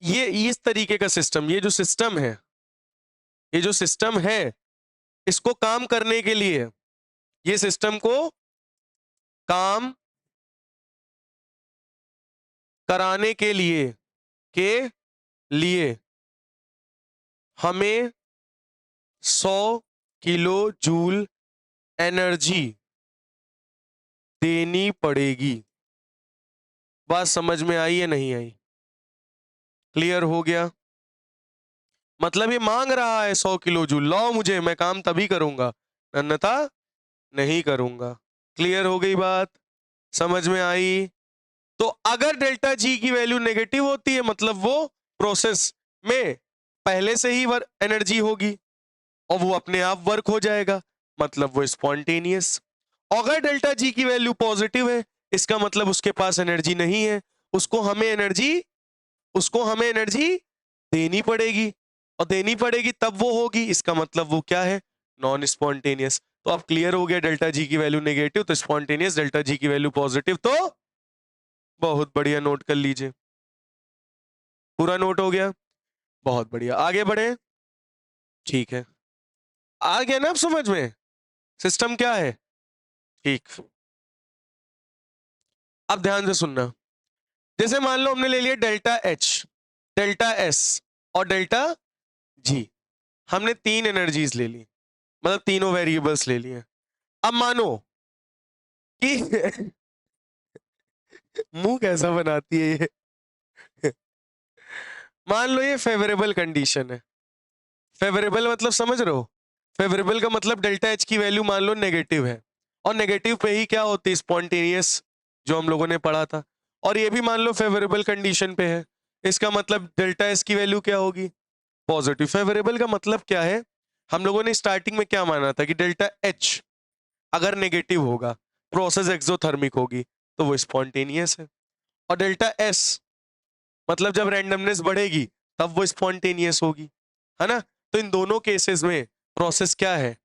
ये इस तरीके का सिस्टम, ये जो सिस्टम है, ये जो सिस्टम है, इसको काम करने के लिए, ये सिस्टम को काम कराने के लिए हमें 100 किलो जूल एनर्जी देनी पड़ेगी। बात समझ में आई या नहीं आई? क्लियर हो गया? मतलब ये मांग रहा है 100 किलो जूल, लाओ मुझे, मैं काम तभी करूंगा, अन्यथा नहीं करूंगा। क्लियर हो गई बात? समझ में आई? तो अगर डेल्टा जी की वैल्यू नेगेटिव होती है, मतलब वो प्रोसेस में पहले से ही एनर्जी होगी और वो अपने आप वर्क हो जाएगा, मतलब वो स्पॉन्टेनियस। अगर डेल्टा जी की वैल्यू पॉजिटिव है, इसका मतलब उसके पास एनर्जी नहीं है, उसको हमें एनर्जी उसको हमें एनर्जी देनी पड़ेगी, और देनी पड़ेगी तब वो होगी, इसका मतलब वो क्या है? Non spontaneous. तो अब क्लियर हो गया, डेल्टा जी की वैल्यू नेगेटिव तो स्पॉन्टेनियस, डेल्टा जी की वैल्यू पॉजिटिव तो बहुत बढ़िया, नोट कर लीजिए। पूरा नोट हो गया? बहुत बढ़िया, आगे बढ़े। ठीक है, आ गया ना अब समझ में सिस्टम क्या है? ठीक। अब ध्यान से सुनना, जैसे मान लो हमने ले लिया डेल्टा एच, डेल्टा एस और डेल्टा जी। हमने तीन एनर्जीज ले ली, मतलब तीनों वेरिएबल्स ले लिए। अब मानो कि मुंह कैसा बनाती है ये मान लो ये फेवरेबल कंडीशन है। फेवरेबल मतलब समझ रहे हो? फेवरेबल का मतलब डेल्टा एच की वैल्यू मान लो नेगेटिव है, और नेगेटिव पे ही क्या होती है? स्पॉन्टेनियस, जो हम लोगों ने पढ़ा था। और ये भी मान लो फेवरेबल कंडीशन पे है, इसका मतलब डेल्टा एस की वैल्यू क्या होगी? पॉजिटिव। फेवरेबल का मतलब क्या है? हम लोगों ने स्टार्टिंग में क्या माना था कि डेल्टा एच अगर नेगेटिव होगा, प्रोसेस एक्सोथर्मिक होगी, तो वो स्पॉन्टेनियस है। और डेल्टा एस मतलब जब रैंडमनेस बढ़ेगी तब वो स्पॉन्टेनियस होगी, है ना। तो इन दोनों केसेस में प्रोसेस क्या है,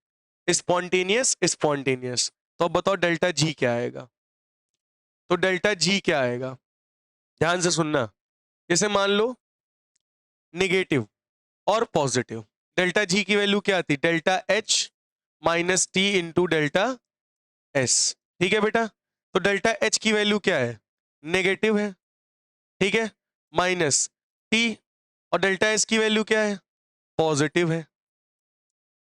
स्पॉन्टेनियस स्पॉन्टेनियस। तो अब बताओ डेल्टा जी क्या आएगा। तो डेल्टा जी क्या आएगा, ध्यान से सुनना। जैसे मान लो निगेटिव और पॉजिटिव, डेल्टा जी की वैल्यू क्या आती, delta H minus T into delta S. ठीक है बेटा, तो डेल्टा एच की वैल्यू क्या है, नेगेटिव है, ठीक है, माइनस टी, और डेल्टा एस की वैल्यू क्या है, पॉजिटिव है।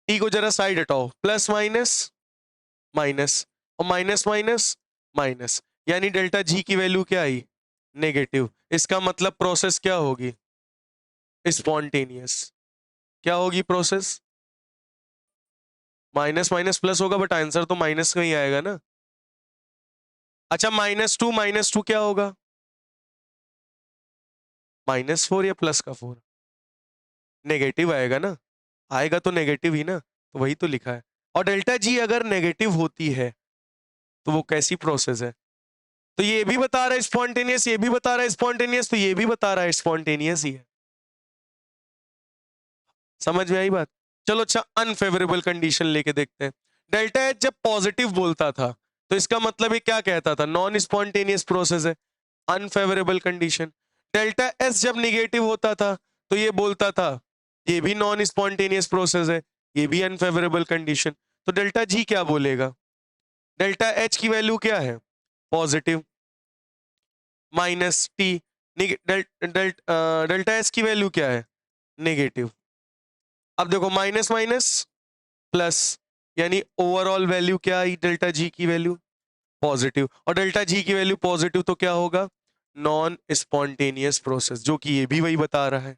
टी को जरा साइड हटाओ, प्लस माइनस माइनस, और माइनस माइनस माइनस, यानी डेल्टा जी की वैल्यू क्या आई, नेगेटिव। इसका मतलब प्रोसेस क्या होगी, स्पॉन्टेनियस। क्या होगी प्रोसेस, माइनस माइनस प्लस होगा, बट आंसर तो माइनस का ही आएगा ना। अच्छा माइनस टू क्या होगा, -4 या प्लस का 4, नेगेटिव आएगा ना, आएगा तो नेगेटिव ही ना, तो वही तो लिखा है। और डेल्टा जी अगर नेगेटिव होती है तो वो कैसी प्रोसेस है, तो ये भी बता रहा है स्पॉन्टेनियस, ये भी बता रहा है स्पॉन्टेनियस, तो ये भी बता रहा है स्पॉन्टेनियस ही है। समझ में आई बात। चलो अच्छा, अनफेवरेबल कंडीशन लेके देखते हैं। डेल्टा एच जब पॉजिटिव बोलता था तो इसका मतलब ये क्या कहता था, नॉन स्पॉन्टेनियस प्रोसेस है, अनफेवरेबल कंडीशन। डेल्टा एस जब निगेटिव होता था तो ये बोलता था ये भी नॉन स्पॉन्टेनियस प्रोसेस है, ये भी अनफेवरेबल कंडीशन। तो डेल्टा जी क्या बोलेगा, डेल्टा एच की वैल्यू क्या है, positive, minus T, delta S की वैल्यू क्या है, नेगेटिव। अब देखो माइनस माइनस प्लस, यानी ओवरऑल वैल्यू क्या आई, डेल्टा जी की वैल्यू पॉजिटिव, और डेल्टा जी की वैल्यू पॉजिटिव तो क्या होगा, नॉन स्पॉन्टेनियस प्रोसेस, जो कि ये भी वही बता रहा है।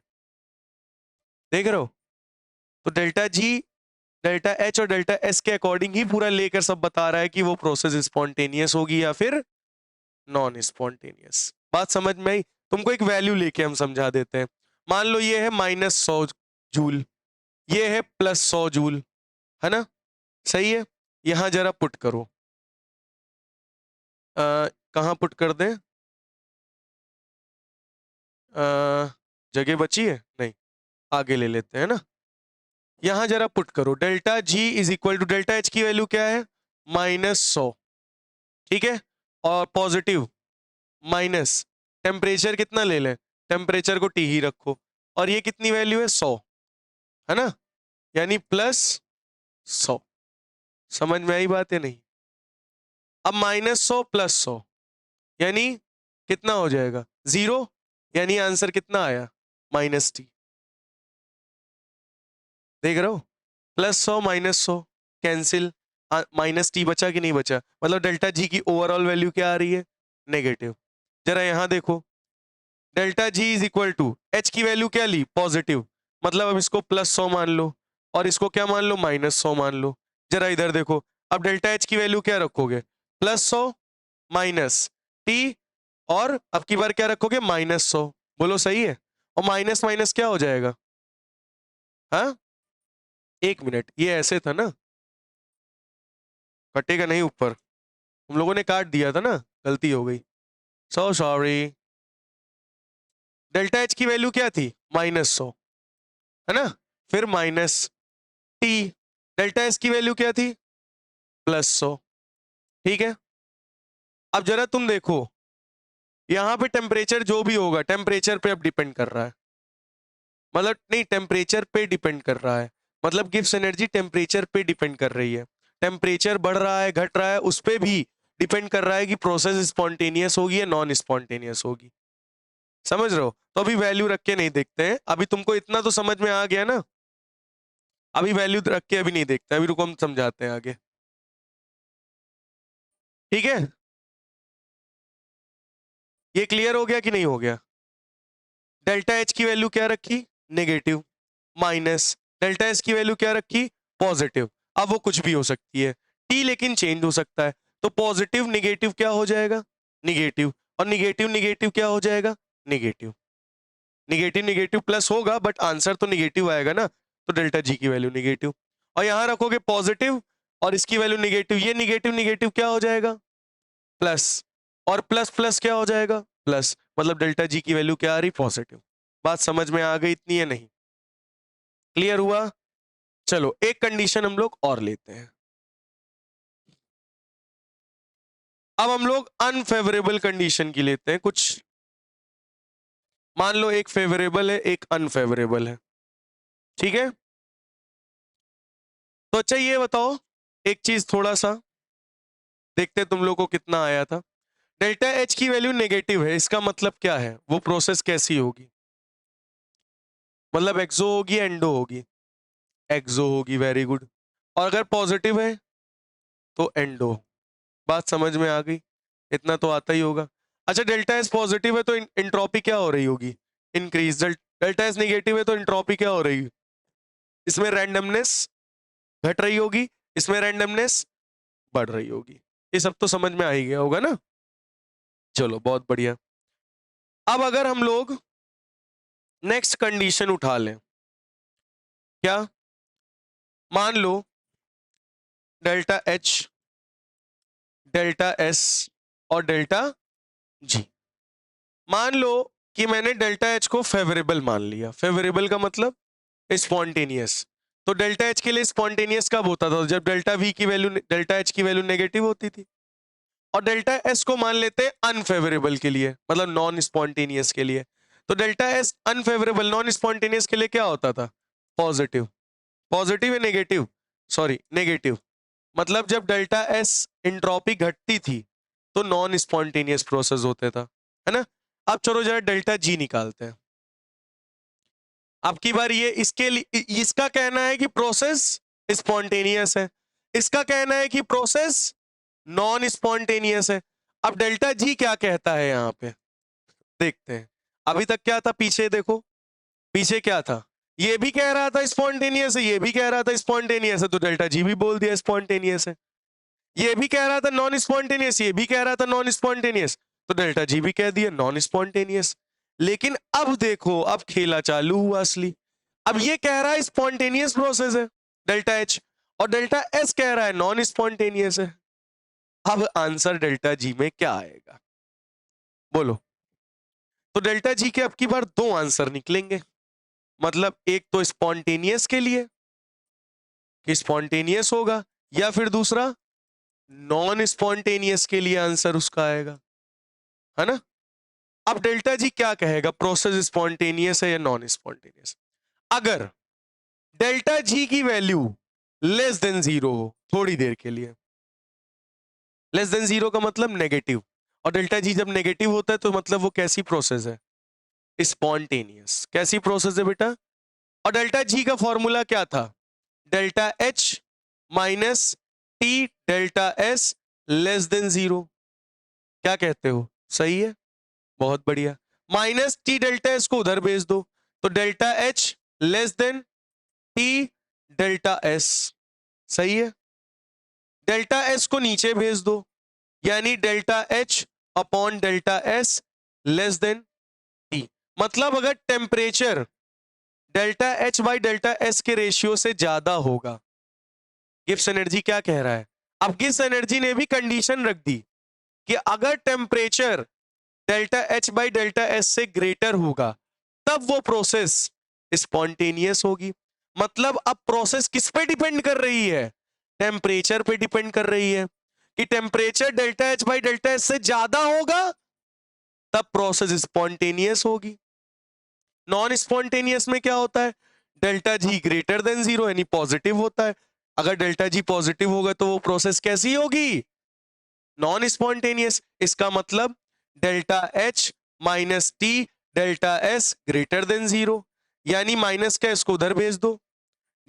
देख रहे हो, तो डेल्टा जी, डेल्टा एच और डेल्टा एस के अकॉर्डिंग ही पूरा लेकर सब बता रहा है कि वो प्रोसेस स्पॉन्टेनियस होगी या फिर नॉन स्पॉन्टेनियस। बात समझ में आई। तुमको एक वैल्यू लेके हम समझा देते हैं। मान लो ये है -100 जूल, ये है +100 जूल, है ना, सही है। यहां जरा पुट करो, कहाँ पुट कर दें, जगह बची है नहीं, आगे ले लेते हैं ना। यहां जरा पुट करो, delta G is equal to, delta H की वैल्यू क्या है, -100, ठीक है, और पॉजिटिव माइनस, टेम्परेचर कितना ले लें, टेम्परेचर को टी ही रखो, और ये कितनी वैल्यू है 100, है ना, यानी +100। समझ में आई बात है नहीं। अब -100 +100 यानी कितना हो जाएगा, 0, यानी आंसर कितना आया, -T। देख रहे हो, +100 -100 कैंसिल, -T बचा कि नहीं बचा, मतलब डेल्टा जी की ओवरऑल वैल्यू क्या आ रही है, नेगेटिव। जरा यहां देखो, delta G is equal to, H की वैल्यू क्या ली, पॉजिटिव, मतलब अब इसको +100 मान लो, और इसको क्या मान लो, -100 मान लो। जरा इधर देखो, अब डेल्टा एच की वैल्यू क्या रखोगे, +100 माइनस टी, और अब की बार क्या रखोगे, -100। बोलो सही है, और माइनस माइनस क्या हो जाएगा, हाँ, 1 मिनट, ये ऐसे था ना, कटेगा नहीं ऊपर, हम लोगों ने काट दिया था ना, गलती हो गई, सो सॉरी। डेल्टा एच की वैल्यू क्या थी, -100, है ना, फिर माइनस टी, डेल्टा एस की वैल्यू क्या थी, +100, ठीक है। अब जरा तुम देखो, यहां पे टेम्परेचर जो भी होगा टेम्परेचर पे अब डिपेंड कर रहा है, मतलब नहीं, टेम्परेचर पे डिपेंड कर रहा है, मतलब गिव्स एनर्जी टेम्परेचर पे डिपेंड कर रही है। टेम्परेचर बढ़ रहा है घट रहा है उस पे भी डिपेंड कर रहा है कि प्रोसेस स्पॉन्टेनियस होगी या नॉन स्पॉन्टेनियस होगी। समझ रहे हो, तो अभी वैल्यू रख के नहीं देखते हैं, अभी तुमको इतना तो समझ में आ गया ना, अभी वैल्यू रख के अभी नहीं देखते, अभी रुको हम समझाते हैं आगे, ठीक है। ये क्लियर हो गया कि नहीं हो गया, डेल्टा एच की वैल्यू क्या रखी, नेगेटिव, माइनस डेल्टा एस की वैल्यू क्या रखी, पॉजिटिव। अब वो कुछ भी हो सकती है, टी लेकिन चेंज हो सकता है, तो पॉजिटिव निगेटिव क्या हो जाएगा, निगेटिव, और निगेटिव निगेटिव क्या हो जाएगा, निगेटिव, निगेटिव निगेटिव प्लस होगा, बट आंसर तो निगेटिव आएगा ना, तो डेल्टा जी की वैल्यू निगेटिव। और यहां रखोगे पॉजिटिव और इसकी वैल्यू निगेटिव, ये निगेटिव निगेटिव क्या हो जाएगा, प्लस, और प्लस प्लस क्या हो जाएगा, प्लस, मतलब डेल्टा जी की वैल्यू क्या आ रही? पॉजिटिव। बात समझ में आ गई इतनी है नहीं? क्लियर हुआ? चलो एक कंडीशन हम लोग और लेते हैं। अब हम लोग अनफेवरेबल कंडीशन की लेते हैं कुछ। मान लो एक फेवरेबल है, एक अनफेवरेबल है, ठीक है? तो अच्छा ये बताओ एक चीज, थोड़ा सा देखते तुम लोग को कितना आया था। डेल्टा एच की वैल्यू नेगेटिव है, इसका मतलब क्या है? वो प्रोसेस कैसी होगी? मतलब एक्सो होगी, एंडो होगी? एक्सो होगी, वेरी गुड। और अगर पॉजिटिव है तो एंडो। बात समझ में आ गई? इतना तो आता ही होगा। अच्छा डेल्टा एस पॉजिटिव है तो इंट्रोपी क्या हो रही होगी? इंक्रीज। डेल्टा एस नेगेटिव है तो इंट्रोपी क्या हो रही है? इसमें रैंडमनेस घट रही होगी, इसमें रैंडमनेस बढ़ रही होगी। ये सब तो समझ में आ ही गया होगा ना? चलो बहुत बढ़िया। अब अगर हम लोग नेक्स्ट कंडीशन उठा लें, क्या? मान लो डेल्टा एच, डेल्टा एस और डेल्टा जी। मान लो कि मैंने डेल्टा एच को फेवरेबल मान लिया। फेवरेबल का मतलब स्पॉन्टेनियस। तो डेल्टा एच के लिए स्पॉन्टेनियस कब होता था? जब डेल्टा वी की वैल्यू, डेल्टा एच की वैल्यू नेगेटिव होती थी। और डेल्टा एस को मान लेते हैं अनफेवरेबल के लिए, मतलब नॉन स्पॉन्टेनियस के लिए। तो delta S unfavourable non spontaneous के लिए क्या होता था? पॉजिटिव। पॉजिटिव या नेगेटिव? Sorry negative. मतलब जब डेल्टा एस इंट्रोपी घटती थी तो नॉन स्पॉन्टेनियस प्रोसेस होता था, है ना? अब चलो जरा डेल्टा जी निकालते हैं। अब की बार ये इसके लिए, इसका कहना है कि प्रोसेस स्पॉन्टेनियस है, इसका कहना है कि प्रोसेस नॉन स्पॉन्टेनियस है। अब डेल्टा जी क्या कहता है यहां पे? देखते हैं। अभी तक क्या था? पीछे देखो, पीछे क्या था? ये भी कह रहा था स्पॉन्टेनियस है, ये भी कह रहा था स्पॉन्टेनियस है, तो डेल्टा जी भी बोल दिया स्पॉन्टेनियस है। ये भी कह रहा था नॉन स्पॉन्टेनियस, ये भी कह रहा था नॉन स्पॉन्टेनियस, तो डेल्टा जी भी कह दिया नॉन स्पॉन्टेनियस। लेकिन अब देखो, अब खेला चालू हुआ असली। अब ये कह रहा है स्पॉन्टेनियस प्रोसेस है डेल्टा एच, और डेल्टा एस कह रहा है नॉन स्पॉन्टेनियस है। अब आंसर डेल्टा जी में क्या आएगा? बोलो। तो डेल्टा जी के अब की बार दो आंसर निकलेंगे। मतलब एक तो स्पॉन्टेनियस के लिए कि स्पॉन्टेनियस होगा, या फिर दूसरा नॉन स्पॉन्टेनियस के लिए आंसर उसका आएगा, है ना? अब डेल्टा जी क्या कहेगा? प्रोसेस स्पॉन्टेनियस है या नॉन स्पॉन्टेनियस? अगर डेल्टा जी की वैल्यू लेस देन जीरो हो थोड़ी देर के लिए, लेस देन जीरो का मतलब नेगेटिव, और डेल्टा जी जब नेगेटिव होता है तो मतलब वो कैसी प्रोसेस है? स्पॉन्टेनियस। कैसी प्रोसेस है बेटा? और डेल्टा जी का फॉर्मूला क्या था? Delta H minus T delta S less than zero. क्या कहते हो? सही है, बहुत बढ़िया। माइनस टी डेल्टा एस को उधर भेज दो, तो delta H less than T delta S. सही है। डेल्टा एस को नीचे भेज दो, यानी delta H upon delta S less than T. मतलब अगर temperature delta H by delta S के रेशियो से ज्यादा होगा, गिब्स एनर्जी क्या कह रहा है? अब गिब्स एनर्जी ने भी कंडीशन रख दी कि अगर temperature delta H by delta S से ग्रेटर होगा तब वो प्रोसेस स्पॉन्टेनियस होगी। मतलब अब प्रोसेस किस पे डिपेंड कर रही है? टेम्परेचर पे डिपेंड कर रही है कि temperature delta H by delta S से ज्यादा होगा तब प्रोसेस स्पॉन्टेनियस होगी। नॉन स्पॉन्टेनियस में क्या होता है? डेल्टा जी ग्रेटर देन जीरो यानी पॉजिटिव होता है। अगर डेल्टा जी पॉजिटिव होगा तो वो प्रोसेस कैसी होगी? Non spontaneous. इसका मतलब delta H minus T delta S greater than zero, यानी माइनस का इसको उधर भेज दो,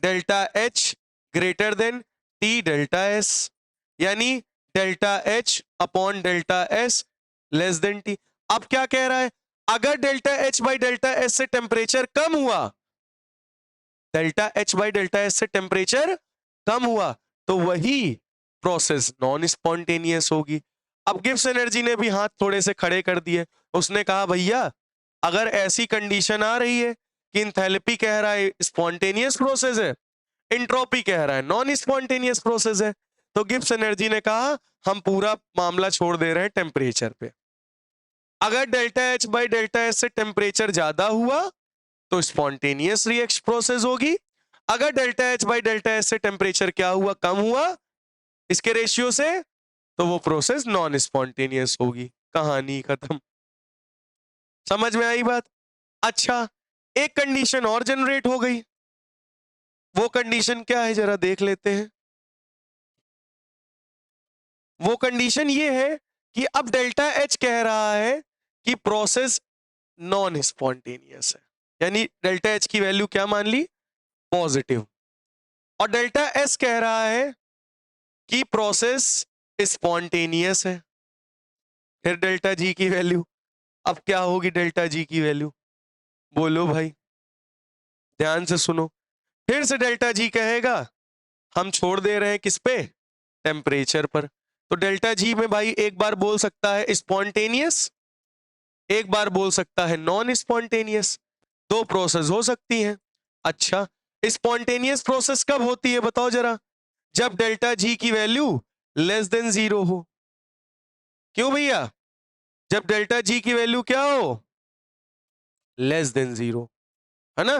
delta H greater than T delta S, यानी delta H upon delta S less than T. अब क्या कह रहा है? अगर delta H by delta S से टेम्परेचर कम हुआ, delta H by delta S से टेम्परेचर कम हुआ तो वही प्रोसेस नॉन स्पॉन्टेनियस होगी। अब गिब्स एनर्जी ने भी हाथ थोड़े से खड़े कर दिए। उसने कहा भैया अगर ऐसी कंडीशन आ रही है कि इंथैल्पी कह रहा है स्पॉन्टेनियस प्रोसेस है, इंट्रोपी कह रहा है नॉन स्पॉन्टेनियस प्रोसेस है, तो गिब्स एनर्जी ने कहा हम पूरा मामला छोड़ दे रहे हैं टेम्परेचर पे। अगर delta H by delta S से टेम्परेचर ज्यादा हुआ तो स्पॉन्टेनियस रिएक्शन प्रोसेस होगी। अगर delta H by delta S से टेम्परेचर क्या हुआ, कम हुआ इसके रेशियो से, तो वो प्रोसेस नॉन स्पॉन्टेनियस होगी। कहानी खत्म। समझ में आई बात? अच्छा, एक कंडीशन और जनरेट हो गई। वो कंडीशन क्या है जरा देख लेते हैं। वो कंडीशन ये है कि अब डेल्टा एच कह रहा है कि प्रोसेस नॉन स्पॉन्टेनियस है, यानी डेल्टा एच की वैल्यू क्या मान ली, पॉजिटिव। और डेल्टा एस कह रहा है कि प्रोसेस स्पॉन्टेनियस है। फिर डेल्टा जी की वैल्यू अब क्या होगी? डेल्टा जी की वैल्यू बोलो भाई, ध्यान से सुनो। फिर से डेल्टा जी कहेगा, हम छोड़ दे रहे हैं किस पे, टेम्परेचर पर। तो डेल्टा जी में भाई एक बार बोल सकता है स्पॉन्टेनियस, एक बार बोल सकता है नॉन स्पॉन्टेनियस। दो प्रोसेस हो सकती हैं। अच्छा, स्पॉन्टेनियस प्रोसेस कब होती है बताओ जरा? जब डेल्टा जी की वैल्यू लेस देन जीरो हो। क्यों भैया? जब डेल्टा जी की वैल्यू क्या हो, लेस देन जीरो, है ना?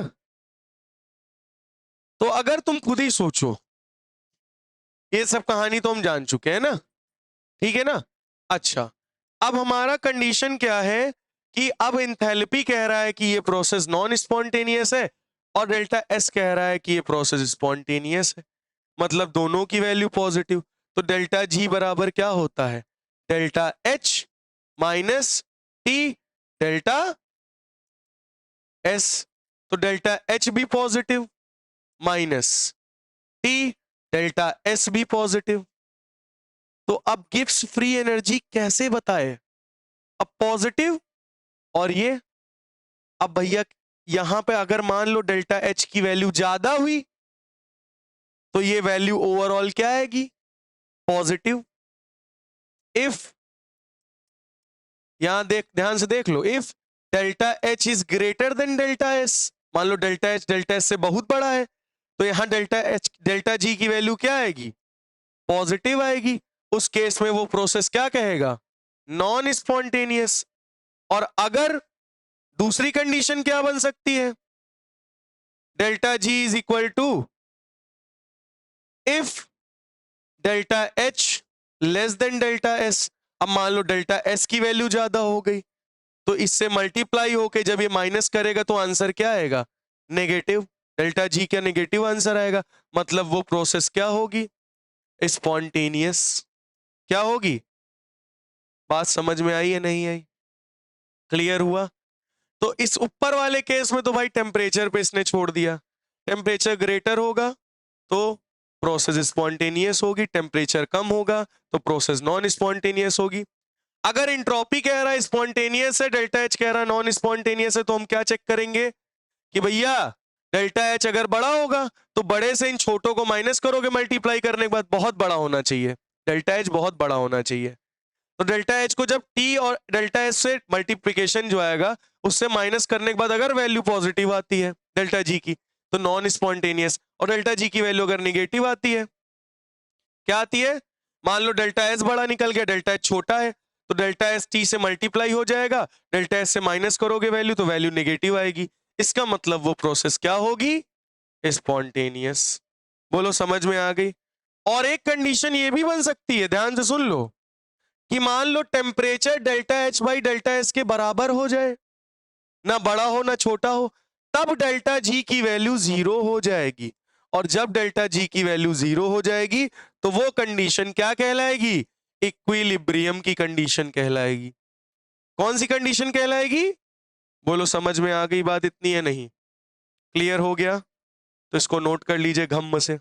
तो अगर तुम खुद ही सोचो, ये सब कहानी तो हम जान चुके हैं ना, ठीक है ना? अच्छा, अब हमारा कंडीशन क्या है कि अब एंथैल्पी कह रहा है कि ये प्रोसेस नॉन स्पॉन्टेनियस है और डेल्टा एस कह रहा है कि ये प्रोसेस स्पॉन्टेनियस है, मतलब दोनों की वैल्यू पॉजिटिव। तो डेल्टा जी बराबर क्या होता है, delta H minus T delta S. तो डेल्टा एच भी positive minus T delta S भी पॉजिटिव। तो अब गिब्स फ्री एनर्जी कैसे बताए? अब पॉजिटिव और ये, अब भैया यहां पे अगर मान लो डेल्टा एच की वैल्यू ज्यादा हुई तो ये वैल्यू ओवरऑल क्या आएगी, पॉजिटिव। इफ, यहां देख, ध्यान से देख लो, if delta H is greater than delta S, मान लो डेल्टा एस से बहुत बड़ा है, तो यहां डेल्टा जी की वैल्यू क्या आएगी, पॉजिटिव आएगी। उस केस में वो प्रोसेस क्या कहेगा, नॉन स्पॉन्टेनियस। और अगर दूसरी कंडीशन क्या बन सकती है, delta G is equal to if delta H less than delta S. अब मान लो डेल्टा एस की वैल्यू ज्यादा हो गई, तो इससे मल्टीप्लाई होके जब ये माइनस करेगा तो आंसर क्या आएगा, नेगेटिव। डेल्टा जी का नेगेटिव आंसर आएगा, मतलब वो प्रोसेस क्या होगी, स्पॉन्टेनियस। क्या होगी? बात समझ में आई या नहीं आई? क्लियर हुआ? तो इस ऊपर वाले केस में तो भाई टेम्परेचर पे इसने छोड़ दिया, टेम्परेचर ग्रेटर होगा तो प्रोसेस स्पॉन्टेनियस होगी, टेम्परेचर कम होगा तो प्रोसेस नॉन स्पॉन्टेनियस होगी। अगर इंट्रोपी कह रहा है स्पॉन्टेनियस है, डेल्टा एच कह रहा है नॉन स्पॉन्टेनियस है, तो हम क्या चेक करेंगे कि भैया डेल्टा एच अगर बड़ा होगा तो बड़े से इन छोटों को माइनस करोगे मल्टीप्लाई करने के बाद, बहुत बड़ा होना चाहिए, डेल्टा एच बहुत बड़ा होना चाहिए। तो डेल्टा एच को जब टी और डेल्टा एच से मल्टीप्लीकेशन जो आएगा उससे माइनस करने के बाद अगर वैल्यू पॉजिटिव आती है डेल्टा जी की तो नॉन स्पॉन्टेनियस, और डेल्टा जी की वैल्यू अगर निगेटिव आती है, क्या आती है, मान लो डेल्टा एस बड़ा निकल गया, डेल्टा एच छोटा है, तो डेल्टा एस टी से मल्टीप्लाई हो जाएगा, डेल्टा एस से माइनस करोगे वैल्यू तो वैल्यू नेगेटिव आएगी। इसका मतलब वो प्रोसेस क्या होगी, स्पॉन्टेनियस। बोलो समझ में आ गई? और एक कंडीशन ये भी बन सकती है, ध्यान से सुन लो, कि मान low temperature delta H by delta S के बराबर हो जाए, ना बड़ा हो ना छोटा हो, तब डेल्टा जी की वैल्यू जीरो हो जाएगी। और जब डेल्टा जी की वैल्यू जीरो हो जाएगी तो वो कंडीशन क्या कहलाएगी, इक्विलिब्रियम की कंडीशन कहलाएगी। कौन सी कंडीशन कहलाएगी? बोलो समझ में आ गई बात इतनी है नहीं? क्लियर हो गया? तो इसको नोट कर लीजिए घम्म से।